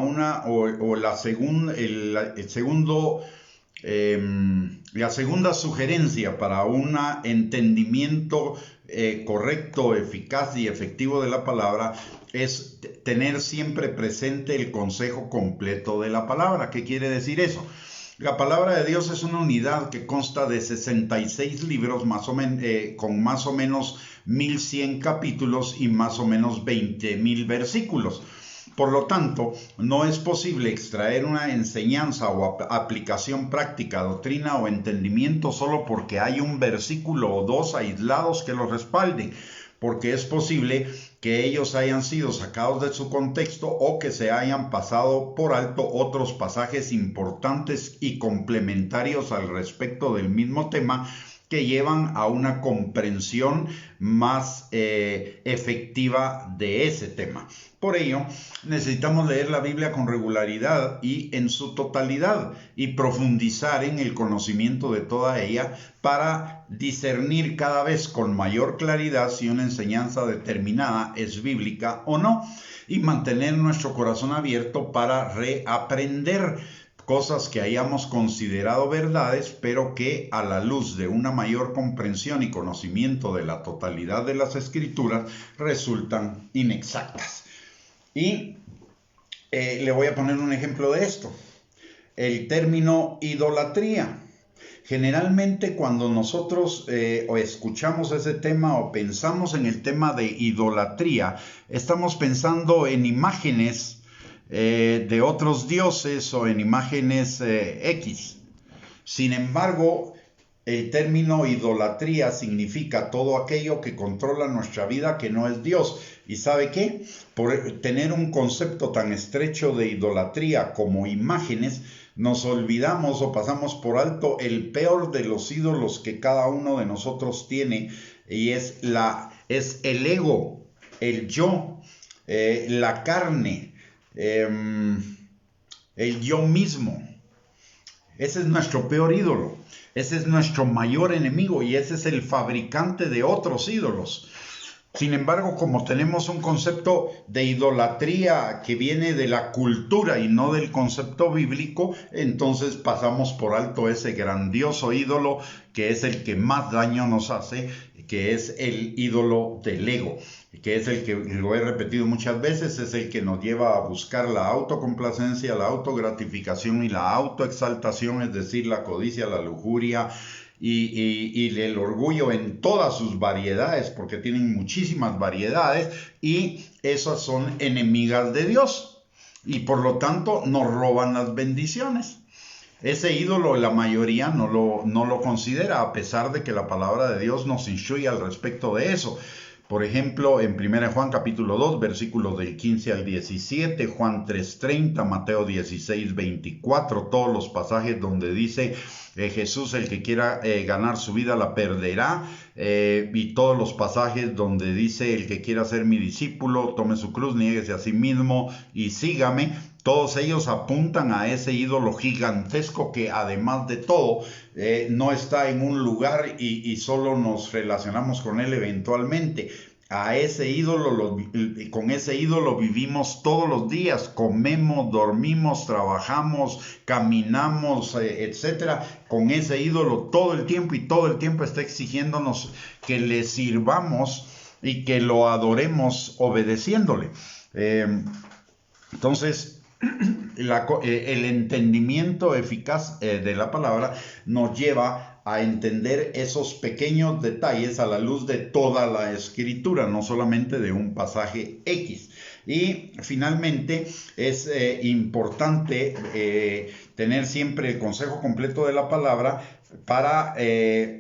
la segunda sugerencia para un entendimiento correcto, eficaz y efectivo de la palabra es tener siempre presente el consejo completo de la palabra. ¿Qué quiere decir eso? La palabra de Dios es una unidad que consta de 66 libros con más o menos 1100 capítulos y más o menos 20,000 versículos. Por lo tanto, no es posible extraer una enseñanza o aplicación práctica, doctrina o entendimiento solo porque hay un versículo o dos aislados que lo respalden, porque es posible que ellos hayan sido sacados de su contexto o que se hayan pasado por alto otros pasajes importantes y complementarios al respecto del mismo tema que llevan a una comprensión más efectiva de ese tema. Por ello, necesitamos leer la Biblia con regularidad y en su totalidad y profundizar en el conocimiento de toda ella para discernir cada vez con mayor claridad si una enseñanza determinada es bíblica o no y mantener nuestro corazón abierto para reaprender cosas que hayamos considerado verdades, pero que a la luz de una mayor comprensión y conocimiento de la totalidad de las Escrituras resultan inexactas. Y le voy a poner un ejemplo de esto. El término idolatría. Generalmente cuando nosotros o escuchamos ese tema o pensamos en el tema de idolatría, estamos pensando en imágenes de otros dioses o en imágenes X. Sin embargo, el término idolatría significa todo aquello que controla nuestra vida que no es Dios. ¿Y sabe qué? Por tener un concepto tan estrecho de idolatría como imágenes, nos olvidamos o pasamos por alto el peor de los ídolos que cada uno de nosotros tiene, y es el ego, el yo, la carne, el yo mismo. Ese es nuestro peor ídolo, ese es nuestro mayor enemigo y ese es el fabricante de otros ídolos. Sin embargo, como tenemos un concepto de idolatría que viene de la cultura y no del concepto bíblico, entonces pasamos por alto ese grandioso ídolo que es el que más daño nos hace, que es el ídolo del ego, que es el que, lo he repetido muchas veces, es el que nos lleva a buscar la autocomplacencia, la autogratificación y la autoexaltación, es decir, la codicia, la lujuria, y el orgullo en todas sus variedades, porque tienen muchísimas variedades, y esas son enemigas de Dios, y por lo tanto nos roban las bendiciones. Ese ídolo la mayoría no lo considera, a pesar de que la palabra de Dios nos instruye al respecto de eso. Por ejemplo, en 1 Juan capítulo 2, versículos del 15 al 17, Juan 3:30, Mateo 16:24, todos los pasajes donde dice Jesús, el que quiera ganar su vida la perderá, y todos los pasajes donde dice el que quiera ser mi discípulo, tome su cruz, niéguese a sí mismo y sígame. Todos ellos apuntan a ese ídolo gigantesco que, además de todo, no está en un lugar y solo nos relacionamos con él eventualmente. A ese ídolo, con ese ídolo vivimos todos los días, comemos, dormimos, trabajamos, caminamos, etcétera. Con ese ídolo todo el tiempo, y todo el tiempo está exigiéndonos que le sirvamos y que lo adoremos obedeciéndole. Entonces, el entendimiento eficaz de la palabra nos lleva a entender esos pequeños detalles a la luz de toda la escritura, no solamente de un pasaje X. Y finalmente es importante tener siempre el consejo completo de la palabra porque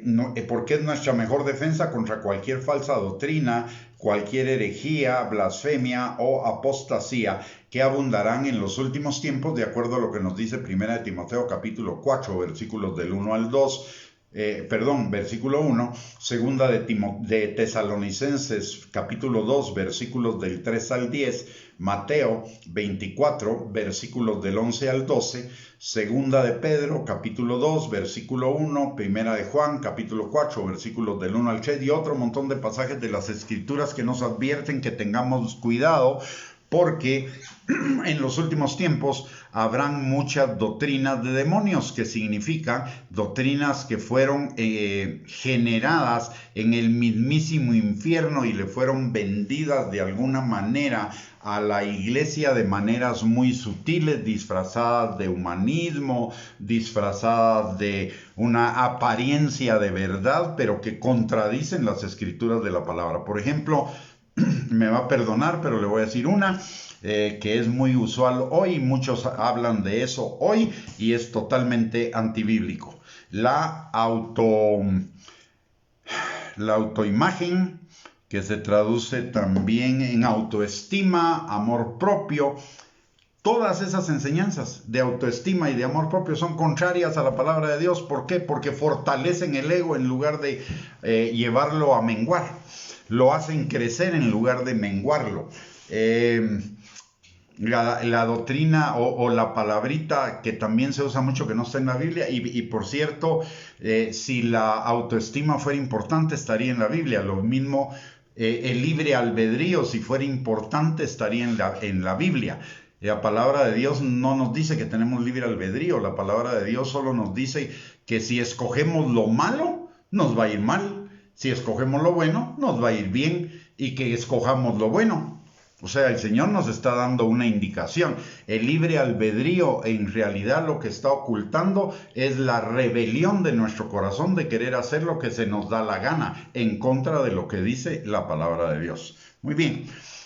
es nuestra mejor defensa contra cualquier falsa doctrina, cualquier herejía, blasfemia o apostasía que abundarán en los últimos tiempos, de acuerdo a lo que nos dice 1 Timoteo capítulo 4, versículos del 1 al 2, versículo 1, segunda de Tesalonicenses capítulo 2, versículos del 3 al 10, Mateo 24, versículos del 11 al 12, segunda de Pedro capítulo 2, versículo 1, primera de Juan capítulo 4, versículos del 1 al 3, y otro montón de pasajes de las escrituras que nos advierten que tengamos cuidado, porque en los últimos tiempos habrán muchas doctrinas de demonios, que significan doctrinas que fueron generadas en el mismísimo infierno y le fueron vendidas de alguna manera a la iglesia de maneras muy sutiles, disfrazadas de humanismo, disfrazadas de una apariencia de verdad, pero que contradicen las escrituras de la palabra. Por ejemplo, me va a perdonar, pero le voy a decir una que es muy usual hoy, muchos hablan de eso hoy y es totalmente antibíblico. La autoimagen, que se traduce también en autoestima, amor propio. Todas esas enseñanzas de autoestima y de amor propio son contrarias a la palabra de Dios. ¿Por qué? Porque fortalecen el ego en lugar de llevarlo a menguar. Lo hacen crecer en lugar de menguarlo. La doctrina o la palabrita que también se usa mucho, que no está en la Biblia, y por cierto, si la autoestima fuera importante, estaría en la Biblia. Lo mismo, el libre albedrío, si fuera importante, estaría en la Biblia. La palabra de Dios no nos dice que tenemos libre albedrío. La palabra de Dios solo nos dice que si escogemos lo malo, nos va a ir mal. Si escogemos lo bueno, nos va a ir bien, y que escojamos lo bueno. O sea, el Señor nos está dando una indicación. El libre albedrío, en realidad, lo que está ocultando es la rebelión de nuestro corazón de querer hacer lo que se nos da la gana, en contra de lo que dice la palabra de Dios. Muy bien,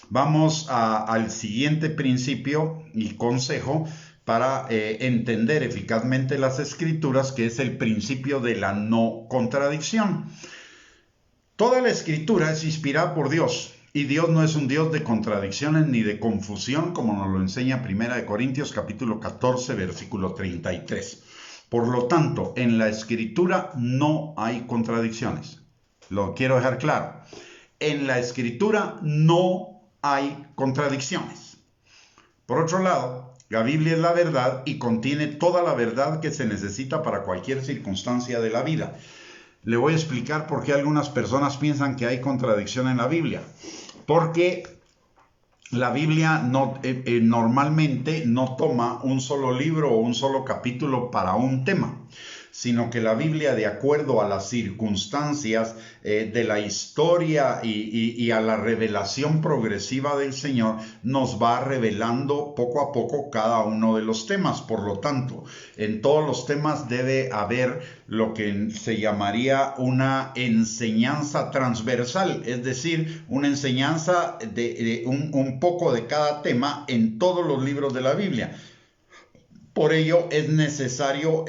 vamos al siguiente principio y consejo para entender eficazmente las escrituras, que es el principio de la no contradicción. Toda la escritura es inspirada por Dios, y Dios no es un Dios de contradicciones ni de confusión, como nos lo enseña 1 Corintios capítulo 14, versículo 33. Por lo tanto, en la escritura no hay contradicciones. Lo quiero dejar claro. En la escritura no hay contradicciones. Por otro lado, la Biblia es la verdad y contiene toda la verdad que se necesita para cualquier circunstancia de la vida. Le voy a explicar por qué algunas personas piensan que hay contradicción en la Biblia. Porque la Biblia normalmente no toma un solo libro o un solo capítulo para un tema, sino que la Biblia, de acuerdo a las circunstancias de la historia y a la revelación progresiva del Señor, nos va revelando poco a poco cada uno de los temas. Por lo tanto, en todos los temas debe haber lo que se llamaría una enseñanza transversal, es decir, una enseñanza de un poco de cada tema en todos los libros de la Biblia. Por ello es necesario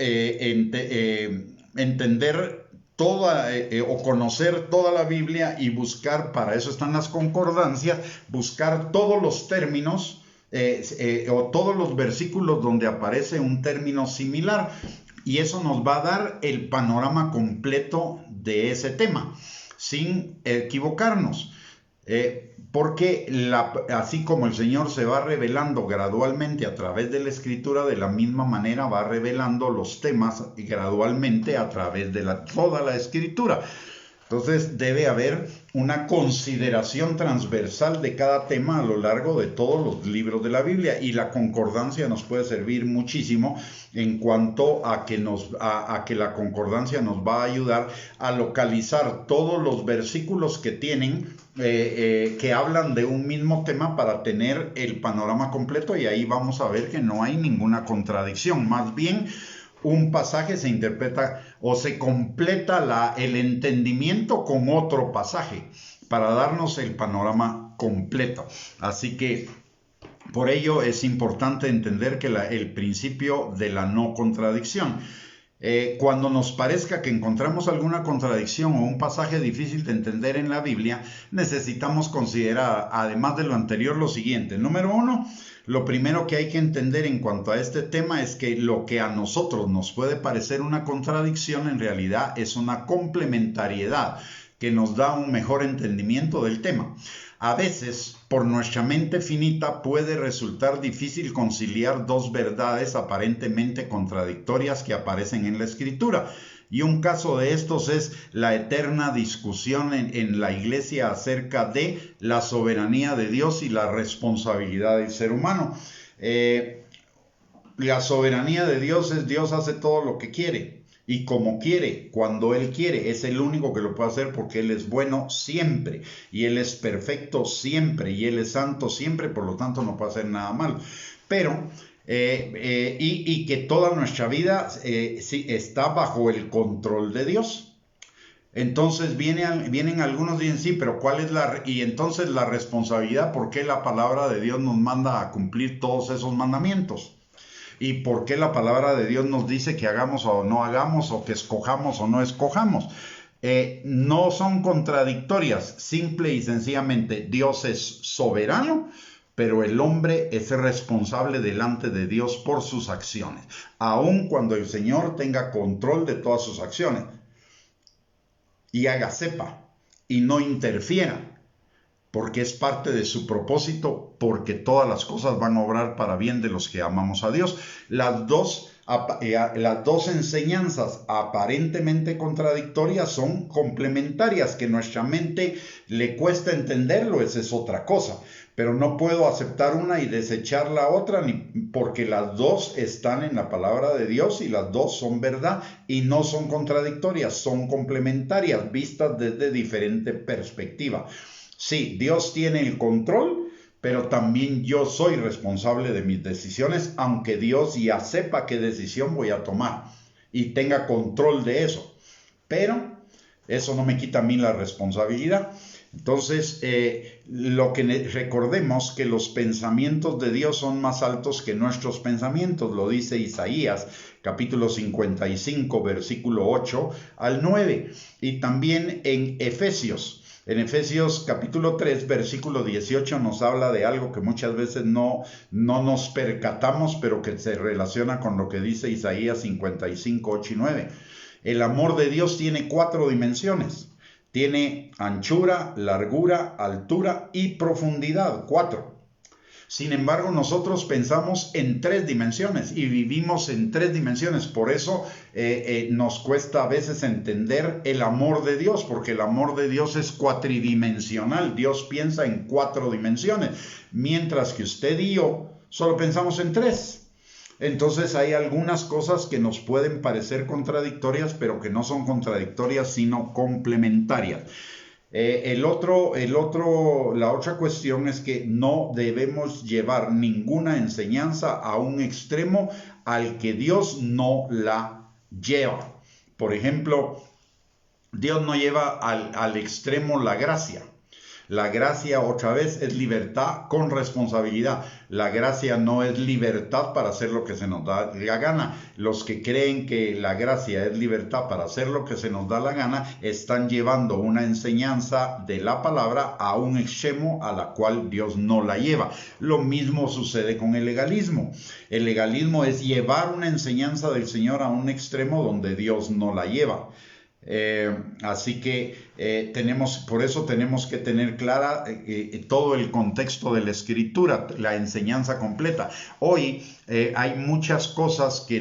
entender toda o conocer toda la Biblia y buscar, para eso están las concordancias, buscar todos los términos o todos los versículos donde aparece un término similar, y eso nos va a dar el panorama completo de ese tema, sin equivocarnos. Porque así como el Señor se va revelando gradualmente a través de la Escritura, de la misma manera va revelando los temas gradualmente a través de toda la Escritura. Entonces debe haber una consideración transversal de cada tema a lo largo de todos los libros de la Biblia, y la concordancia nos puede servir muchísimo en cuanto a que la concordancia nos va a ayudar a localizar todos los versículos que tienen que hablan de un mismo tema para tener el panorama completo, y ahí vamos a ver que no hay ninguna contradicción. Más bien, un pasaje se interpreta o se completa el entendimiento con otro pasaje para darnos el panorama completo. Así que por ello es importante entender que el principio de la no contradicción. Cuando nos parezca que encontramos alguna contradicción o un pasaje difícil de entender en la Biblia, necesitamos considerar, además de lo anterior, lo siguiente. Número 1, lo primero que hay que entender en cuanto a este tema es que lo que a nosotros nos puede parecer una contradicción, en realidad es una complementariedad que nos da un mejor entendimiento del tema. A veces, por nuestra mente finita, puede resultar difícil conciliar dos verdades aparentemente contradictorias que aparecen en la Escritura. Y un caso de estos es la eterna discusión en la iglesia acerca de la soberanía de Dios y la responsabilidad del ser humano. La soberanía de Dios es: Dios hace todo lo que quiere y como quiere, cuando Él quiere. Es el único que lo puede hacer, porque Él es bueno siempre y Él es perfecto siempre y Él es santo siempre, por lo tanto no puede hacer nada mal. Pero y que toda nuestra vida sí está bajo el control de Dios. Entonces vienen algunos y dicen: sí, pero ¿cuál es y entonces la responsabilidad? ¿Por qué la palabra de Dios nos manda a cumplir todos esos mandamientos? ¿Y por qué la palabra de Dios nos dice que hagamos o no hagamos, o que escojamos o no escojamos? No son contradictorias, simple y sencillamente Dios es soberano, pero el hombre es responsable delante de Dios por sus acciones, aun cuando el Señor tenga control de todas sus acciones y sepa y no interfiera, porque es parte de su propósito, porque todas las cosas van a obrar para bien de los que amamos a Dios. Las dos enseñanzas aparentemente contradictorias son complementarias. Que nuestra mente le cuesta entenderlo, esa es otra cosa. Pero no puedo aceptar una y desechar la otra, porque las dos están en la palabra de Dios y las dos son verdad y no son contradictorias, son complementarias, vistas desde diferente perspectiva. Sí, Dios tiene el control, pero también yo soy responsable de mis decisiones, aunque Dios ya sepa qué decisión voy a tomar y tenga control de eso. Pero eso no me quita a mí la responsabilidad. Entonces, recordemos que los pensamientos de Dios son más altos que nuestros pensamientos, lo dice Isaías, capítulo 55, versículo 8 al 9, y también en Efesios. En Efesios capítulo 3, versículo 18 nos habla de algo que muchas veces no nos percatamos, pero que se relaciona con lo que dice Isaías 55, 8 y 9. El amor de Dios tiene 4 dimensiones. Tiene anchura, largura, altura y profundidad, 4. Sin embargo, nosotros pensamos en 3 dimensiones y vivimos en 3 dimensiones. Por eso nos cuesta a veces entender el amor de Dios, porque el amor de Dios es cuatridimensional. Dios piensa en 4 dimensiones, mientras que usted y yo solo pensamos en 3. Entonces hay algunas cosas que nos pueden parecer contradictorias, pero que no son contradictorias, sino complementarias. La otra cuestión es que no debemos llevar ninguna enseñanza a un extremo al que Dios no la lleva. Por ejemplo, Dios no lleva al extremo la gracia. La gracia, otra vez, es libertad con responsabilidad. La gracia no es libertad para hacer lo que se nos da la gana. Los que creen que la gracia es libertad para hacer lo que se nos da la gana, están llevando una enseñanza de la palabra a un extremo a la cual Dios no la lleva. Lo mismo sucede con el legalismo. El legalismo es llevar una enseñanza del Señor a un extremo donde Dios no la lleva. Así que por eso tenemos que tener clara todo el contexto de la escritura, la enseñanza completa. Hoy hay muchas cosas que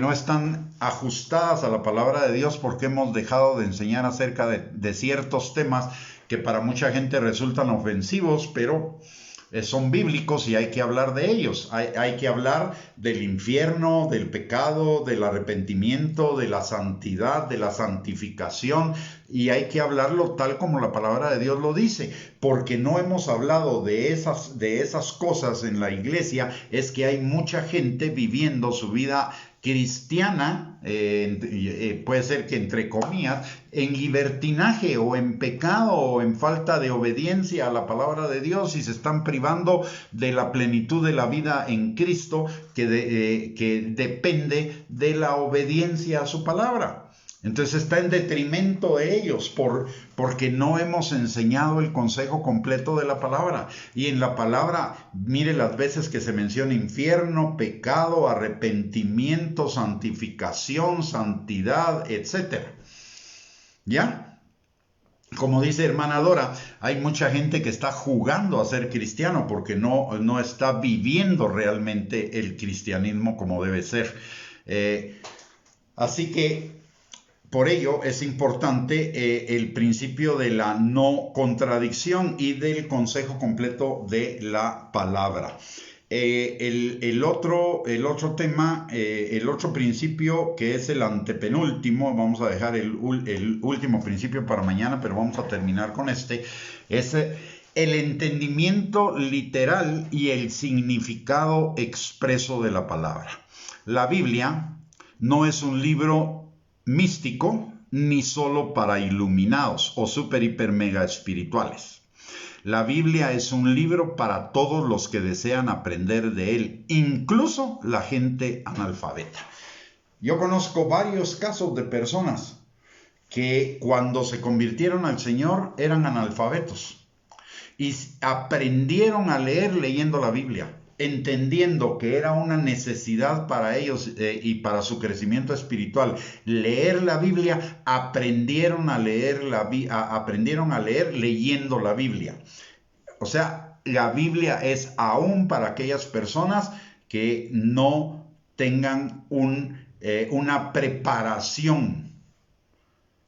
no están ajustadas a la palabra de Dios porque hemos dejado de enseñar acerca de ciertos temas que para mucha gente resultan ofensivos, pero son bíblicos y hay que hablar de ellos. Hay que hablar del infierno, del pecado, del arrepentimiento, de la santidad, de la santificación, y hay que hablarlo tal como la palabra de Dios lo dice, porque no hemos hablado de esas cosas en la iglesia. Es que hay mucha gente viviendo su vida cristiana, puede ser que entre comillas, en libertinaje o en pecado o en falta de obediencia a la palabra de Dios, y se están privando de la plenitud de la vida en Cristo que depende de la obediencia a su palabra. Entonces está en detrimento de ellos porque no hemos enseñado el consejo completo de la palabra. Y en la palabra, mire las veces que se menciona infierno, pecado, arrepentimiento, santificación, santidad, etc. ¿Ya? Como dice hermana Dora, hay mucha gente que está jugando a ser cristiano porque no está viviendo realmente el cristianismo como debe ser. Así que por ello es importante el principio de la no contradicción y del consejo completo de la palabra. El otro tema, el otro principio, que es el antepenúltimo, vamos a dejar el último principio para mañana, pero vamos a terminar con este, es el entendimiento literal y el significado expreso de la palabra. La Biblia no es un libro místico ni solo para iluminados o super hiper mega espirituales. La Biblia es un libro para todos los que desean aprender de él, incluso la gente analfabeta. Yo conozco varios casos de personas que cuando se convirtieron al Señor eran analfabetos y aprendieron a leer leyendo la Biblia, entendiendo que era una necesidad para ellos y para su crecimiento espiritual leer la Biblia. Aprendieron a leer leyendo la Biblia. O sea, la Biblia es aún para aquellas personas que no tengan una preparación.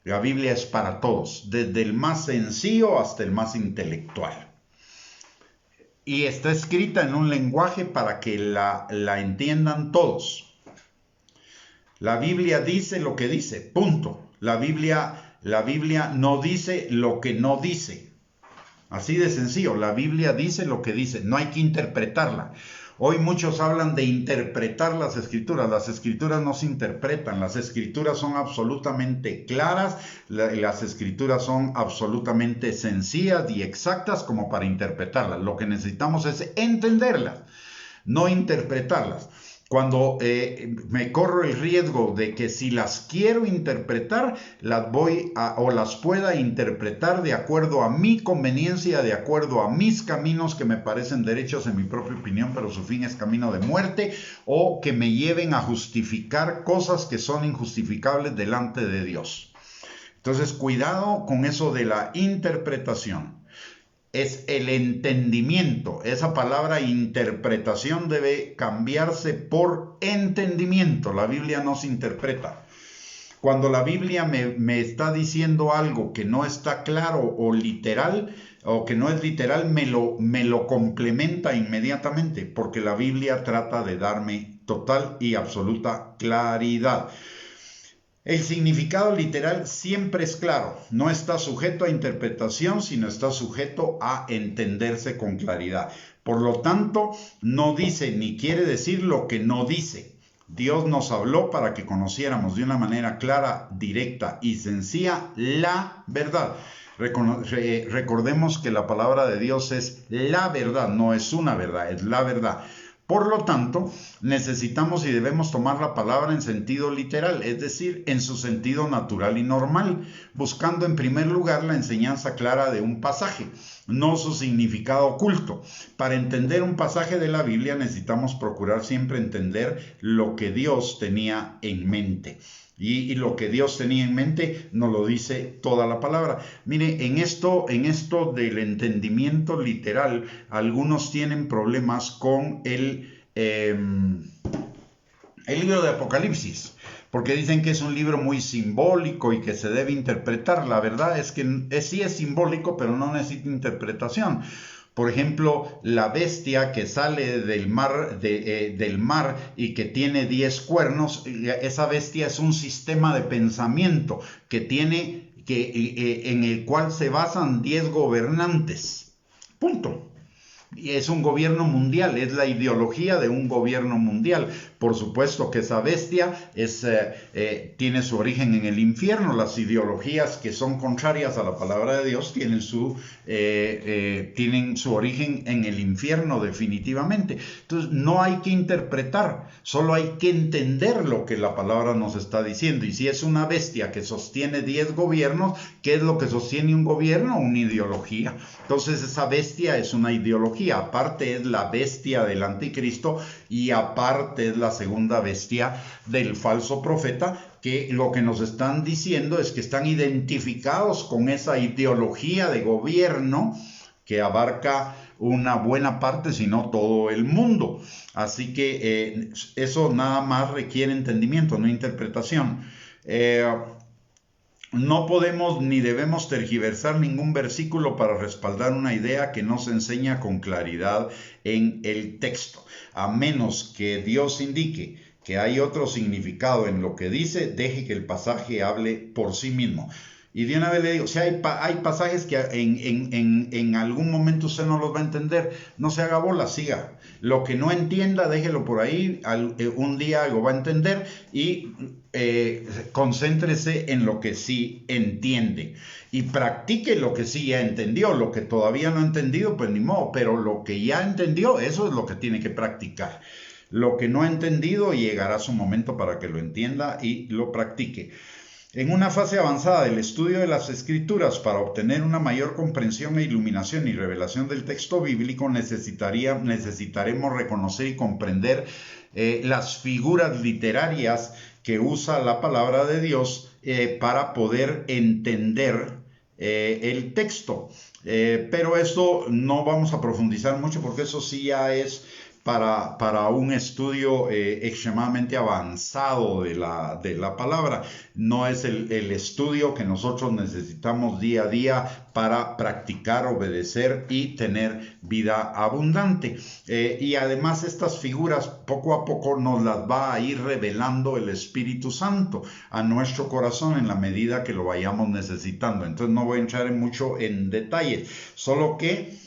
La Biblia es para todos, desde el más sencillo hasta el más intelectual. Y está escrita en un lenguaje para que la entiendan todos. La Biblia dice lo que dice, punto. La Biblia no dice lo que no dice. Así de sencillo, la Biblia dice lo que dice, no hay que interpretarla. Hoy muchos hablan de interpretar las escrituras. Las escrituras no se interpretan, las escrituras son absolutamente claras, las escrituras son absolutamente sencillas y exactas como para interpretarlas. Lo que necesitamos es entenderlas, no interpretarlas. Cuando me corro el riesgo de que si las quiero interpretar, las pueda interpretar de acuerdo a mi conveniencia, de acuerdo a mis caminos que me parecen derechos en mi propia opinión, pero su fin es camino de muerte, o que me lleven a justificar cosas que son injustificables delante de Dios. Entonces, cuidado con eso de la interpretación. es el entendimiento. Esa palabra interpretación debe cambiarse por entendimiento. La Biblia no se interpreta. Cuando la Biblia me está diciendo algo que no está claro o literal, o que no es literal, me lo complementa inmediatamente, porque la Biblia trata de darme total y absoluta claridad. El significado literal siempre es claro, no está sujeto a interpretación, sino está sujeto a entenderse con claridad. Por lo tanto, no dice ni quiere decir lo que no dice. Dios nos habló para que conociéramos de una manera clara, directa y sencilla la verdad. Recordemos que la palabra de Dios es la verdad, no es una verdad, es la verdad. Por lo tanto, necesitamos y debemos tomar la palabra en sentido literal, es decir, en su sentido natural y normal, buscando en primer lugar la enseñanza clara de un pasaje, no su significado oculto. Para entender un pasaje de la Biblia necesitamos procurar siempre entender lo que Dios tenía en mente. Y lo que Dios tenía en mente nos lo dice toda la palabra. Mire, en esto del entendimiento literal, algunos tienen problemas con el libro de Apocalipsis, porque dicen que es un libro muy simbólico y que se debe interpretar. La verdad es que sí es simbólico, pero no necesita interpretación. Por ejemplo, la bestia que sale del mar y que tiene 10 cuernos, esa bestia es un sistema de pensamiento en el cual se basan 10 gobernantes. Punto. Y es un gobierno mundial, es la ideología de un gobierno mundial. Por supuesto que esa bestia tiene su origen en el infierno. Las ideologías que son contrarias a la palabra de Dios tienen su origen en el infierno definitivamente. Entonces no hay que interpretar, solo hay que entender lo que la palabra nos está diciendo. Y si es una bestia que sostiene 10 gobiernos, ¿qué es lo que sostiene un gobierno? Una ideología. Entonces esa bestia es una ideología. Aparte es la bestia del anticristo y aparte es la segunda bestia del falso profeta, que lo que nos están diciendo es que están identificados con esa ideología de gobierno que abarca una buena parte, si no todo el mundo. Así que eso nada más requiere entendimiento, no interpretación. No podemos ni debemos tergiversar ningún versículo para respaldar una idea que no se enseña con claridad en el texto. A menos que Dios indique que hay otro significado en lo que dice, deje que el pasaje hable por sí mismo. Y de una vez le digo, si hay pasajes que en algún momento usted no los va a entender, no se haga bola, siga. Lo que no entienda, déjelo por ahí, un día algo va a entender y concéntrese en lo que sí entiende. Y practique lo que sí ya entendió. Lo que todavía no ha entendido, pues ni modo, pero lo que ya entendió, eso es lo que tiene que practicar. Lo que no ha entendido, llegará su momento para que lo entienda y lo practique. En una fase avanzada del estudio de las Escrituras, para obtener una mayor comprensión e iluminación y revelación del texto bíblico, necesitaremos reconocer y comprender las figuras literarias que usa la palabra de Dios para poder entender el texto. Pero esto no vamos a profundizar mucho porque eso sí ya es para un estudio extremadamente avanzado de la palabra. No es el estudio que nosotros necesitamos día a día para practicar, obedecer y tener vida abundante. Y además estas figuras poco a poco nos las va a ir revelando el Espíritu Santo a nuestro corazón en la medida que lo vayamos necesitando. Entonces no voy a entrar mucho en detalles, solo que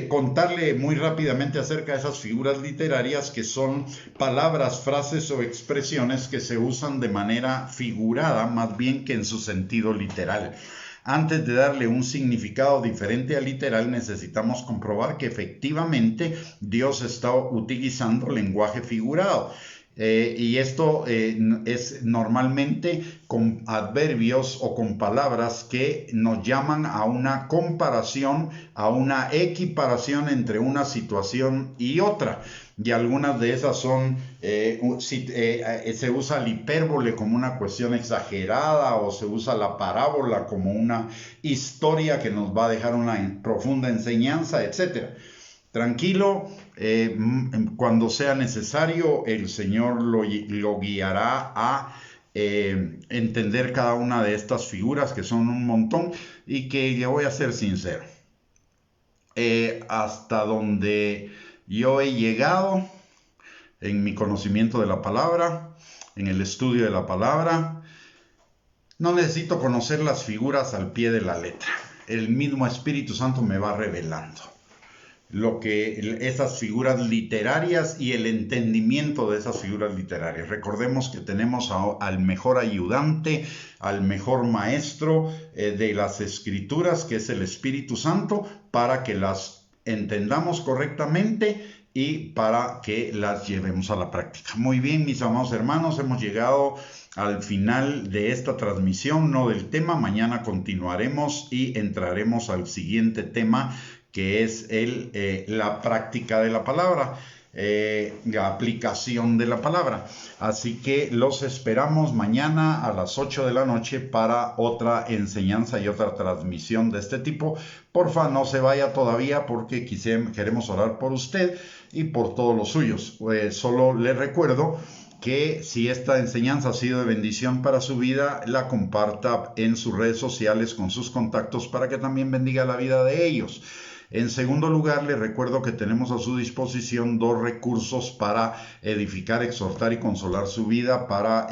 contarle muy rápidamente acerca de esas figuras literarias que son palabras, frases o expresiones que se usan de manera figurada más bien que en su sentido literal. Antes de darle un significado diferente al literal, necesitamos comprobar que efectivamente Dios está utilizando lenguaje figurado. Y esto es normalmente con adverbios o con palabras que nos llaman a una comparación, a una equiparación entre una situación y otra. y algunas de esas son, se usa la hipérbole como una cuestión exagerada, o se usa la parábola como una historia que nos va a dejar una profunda enseñanza, etc. Tranquilo, cuando sea necesario, el Señor lo guiará a entender cada una de estas figuras, que son un montón, y que le voy a ser sincero. Hasta donde yo he llegado en mi conocimiento de la palabra, en el estudio de la palabra, no necesito conocer las figuras al pie de la letra. El mismo Espíritu Santo me va revelando lo que esas figuras literarias y el entendimiento de esas figuras literarias. Recordemos que tenemos al mejor ayudante, al mejor maestro de las Escrituras, que es el Espíritu Santo, para que las entendamos correctamente y para que las llevemos a la práctica. Muy bien, mis amados hermanos, hemos llegado al final de esta transmisión, no del tema. Mañana continuaremos y entraremos al siguiente tema, que es la práctica de la palabra, la aplicación de la palabra. Así que los esperamos mañana a las 8 de la noche para otra enseñanza y otra transmisión de este tipo. Porfa, no se vaya todavía, porque queremos orar por usted y por todos los suyos. Solo le recuerdo que si esta enseñanza ha sido de bendición para su vida, la comparta en sus redes sociales con sus contactos, para que también bendiga la vida de ellos. En segundo lugar, les recuerdo que tenemos a su disposición 2 recursos para edificar, exhortar y consolar su vida, para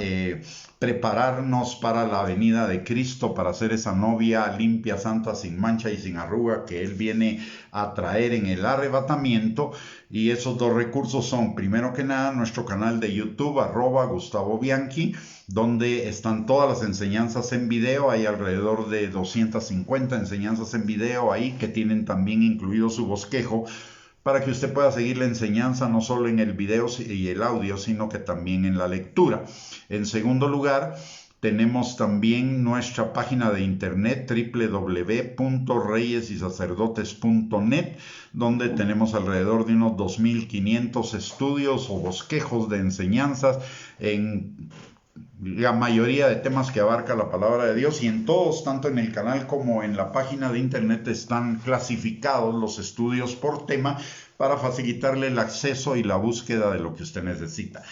prepararnos para la venida de Cristo, para ser esa novia limpia, santa, sin mancha y sin arruga que Él viene a traer en el arrebatamiento. Y esos 2 recursos son, primero que nada, nuestro canal de YouTube, @Gustavo Bianchi, donde están todas las enseñanzas en video. Hay alrededor de 250 enseñanzas en video ahí, que tienen también incluido su bosquejo, para que usted pueda seguir la enseñanza no solo en el video y el audio, sino que también en la lectura. En segundo lugar, tenemos también nuestra página de internet, www.reyesysacerdotes.net, donde tenemos alrededor de unos 2.500 estudios o bosquejos de enseñanzas en la mayoría de temas que abarca la palabra de Dios, y en todos, tanto en el canal como en la página de internet, están clasificados los estudios por tema para facilitarle el acceso y la búsqueda de lo que usted necesita.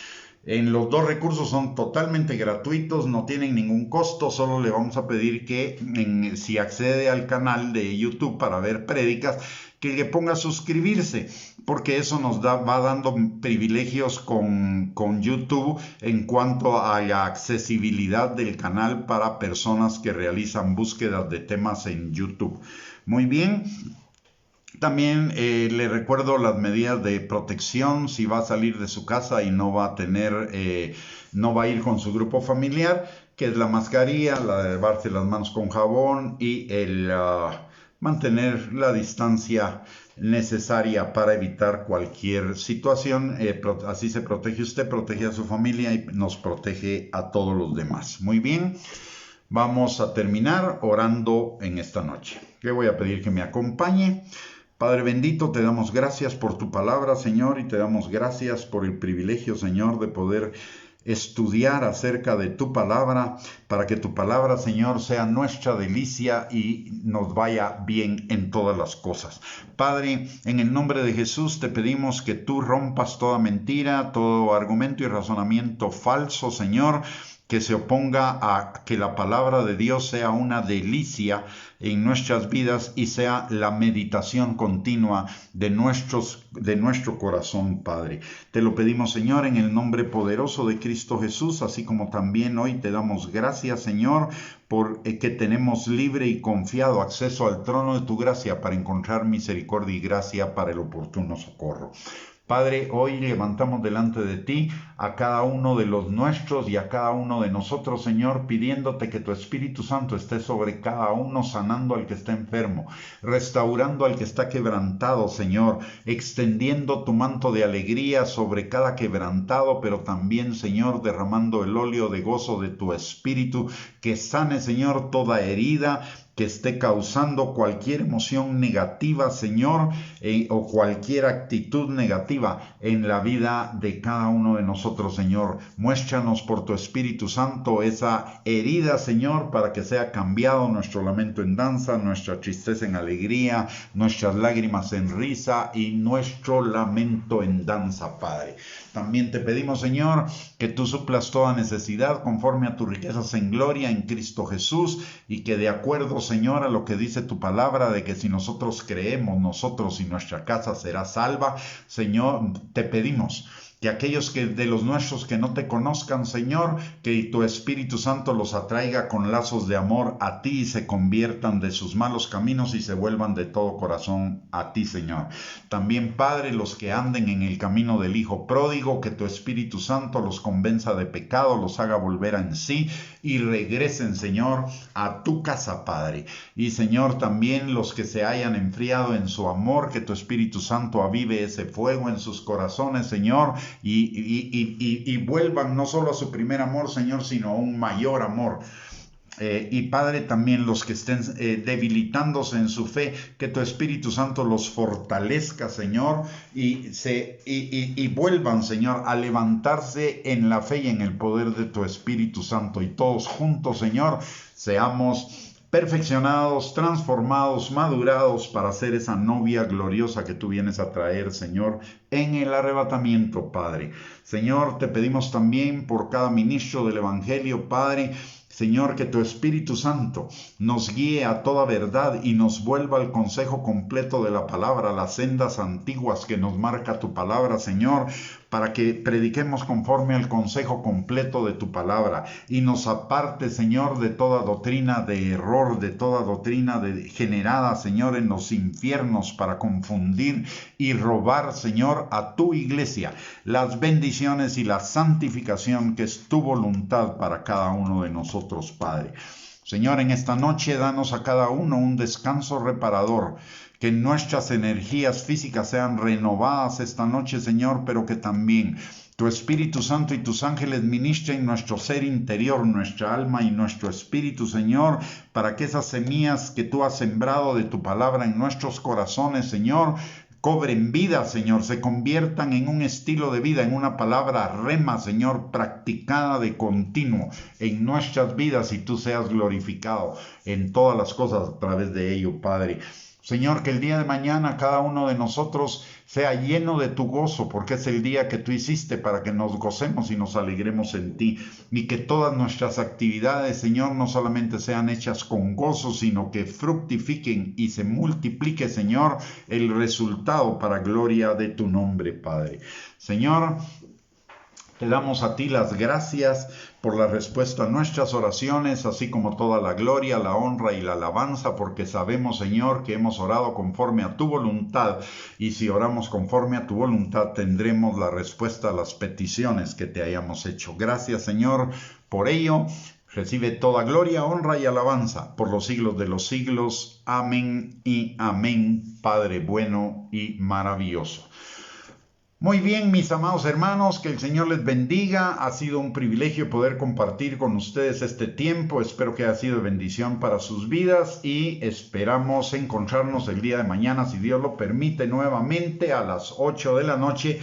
En los 2 recursos son totalmente gratuitos, no tienen ningún costo. Solo le vamos a pedir que si accede al canal de YouTube para ver prédicas, que le ponga suscribirse, porque eso nos va dando privilegios con YouTube en cuanto a la accesibilidad del canal para personas que realizan búsquedas de temas en YouTube. Muy bien. También le recuerdo las medidas de protección si va a salir de su casa y no va a ir con su grupo familiar, que es la mascarilla, la de lavarse las manos con jabón y el mantener la distancia necesaria para evitar cualquier situación. Así se protege usted, protege a su familia y nos protege a todos los demás. Muy bien, vamos a terminar orando en esta noche. Le voy a pedir que me acompañe. Padre bendito, te damos gracias por tu palabra, Señor, y te damos gracias por el privilegio, Señor, de poder estudiar acerca de tu palabra, para que tu palabra, Señor, sea nuestra delicia y nos vaya bien en todas las cosas. Padre, en el nombre de Jesús te pedimos que tú rompas toda mentira, todo argumento y razonamiento falso, Señor, que se oponga a que la palabra de Dios sea una delicia en nuestras vidas y sea la meditación continua de nuestro corazón, Padre. Te lo pedimos, Señor, en el nombre poderoso de Cristo Jesús, así como también hoy te damos gracias, Señor, por que tenemos libre y confiado acceso al trono de tu gracia para encontrar misericordia y gracia para el oportuno socorro. Padre, hoy levantamos delante de ti a cada uno de los nuestros y a cada uno de nosotros, Señor, pidiéndote que tu Espíritu Santo esté sobre cada uno, sanando al que está enfermo, restaurando al que está quebrantado, Señor, extendiendo tu manto de alegría sobre cada quebrantado, pero también, Señor, derramando el óleo de gozo de tu Espíritu, que sane, Señor, toda herida, que esté causando cualquier emoción negativa, Señor, o cualquier actitud negativa en la vida de cada uno de nosotros, Señor. Muéstranos por tu Espíritu Santo esa herida, Señor, para que sea cambiado nuestro lamento en danza, nuestra tristeza en alegría, nuestras lágrimas en risa y nuestro lamento en danza, Padre. También te pedimos, Señor, que tú suplas toda necesidad conforme a tus riquezas en gloria en Cristo Jesús, y que de acuerdo, Señor, a lo que dice tu palabra, de que si nosotros creemos, nosotros y nuestra casa será salva, Señor, te pedimos que aquellos de los nuestros que no te conozcan, Señor, que tu Espíritu Santo los atraiga con lazos de amor a ti y se conviertan de sus malos caminos y se vuelvan de todo corazón a ti, Señor. También, Padre, los que anden en el camino del Hijo pródigo, que tu Espíritu Santo los convenza de pecado, los haga volver en sí y regresen, Señor, a tu casa, Padre. Y, Señor, también los que se hayan enfriado en su amor, que tu Espíritu Santo avive ese fuego en sus corazones, Señor, y vuelvan no solo a su primer amor, Señor, sino a un mayor amor. Y Padre, también los que estén debilitándose en su fe, que tu Espíritu Santo los fortalezca, Señor, y vuelvan, Señor, a levantarse en la fe y en el poder de tu Espíritu Santo. Y todos juntos, Señor, seamos perfeccionados, transformados, madurados para ser esa novia gloriosa que tú vienes a traer, Señor, en el arrebatamiento, Padre. Señor, te pedimos también por cada ministro del Evangelio, Padre, Señor, que tu Espíritu Santo nos guíe a toda verdad y nos vuelva al consejo completo de la palabra, las sendas antiguas que nos marca tu palabra, Señor, para que prediquemos conforme al consejo completo de tu palabra y nos aparte, Señor, de toda doctrina de error, de toda doctrina generada, Señor, en los infiernos para confundir y robar, Señor, a tu iglesia las bendiciones y la santificación que es tu voluntad para cada uno de nosotros, Padre. Señor, en esta noche danos a cada uno un descanso reparador, que nuestras energías físicas sean renovadas esta noche, Señor, pero que también tu Espíritu Santo y tus ángeles ministren nuestro ser interior, nuestra alma y nuestro espíritu, Señor, para que esas semillas que tú has sembrado de tu palabra en nuestros corazones, Señor, cobren vida, Señor, se conviertan en un estilo de vida, en una palabra rema, Señor, practicada de continuo en nuestras vidas y tú seas glorificado en todas las cosas a través de ello, Padre. Señor, que el día de mañana cada uno de nosotros sea lleno de tu gozo, porque es el día que tú hiciste para que nos gocemos y nos alegremos en ti. Y que todas nuestras actividades, Señor, no solamente sean hechas con gozo, sino que fructifiquen y se multiplique, Señor, el resultado para gloria de tu nombre, Padre. Señor, te damos a ti las gracias por la respuesta a nuestras oraciones, así como toda la gloria, la honra y la alabanza, porque sabemos, Señor, que hemos orado conforme a tu voluntad, y si oramos conforme a tu voluntad, tendremos la respuesta a las peticiones que te hayamos hecho. Gracias, Señor, por ello. Recibe toda gloria, honra y alabanza por los siglos de los siglos. Amén y amén, Padre bueno y maravilloso. Muy bien, mis amados hermanos, que el Señor les bendiga. Ha sido un privilegio poder compartir con ustedes este tiempo. Espero que haya sido de bendición para sus vidas y esperamos encontrarnos el día de mañana, si Dios lo permite, nuevamente a las 8 de la noche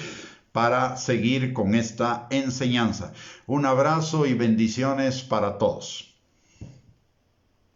para seguir con esta enseñanza. Un abrazo y bendiciones para todos.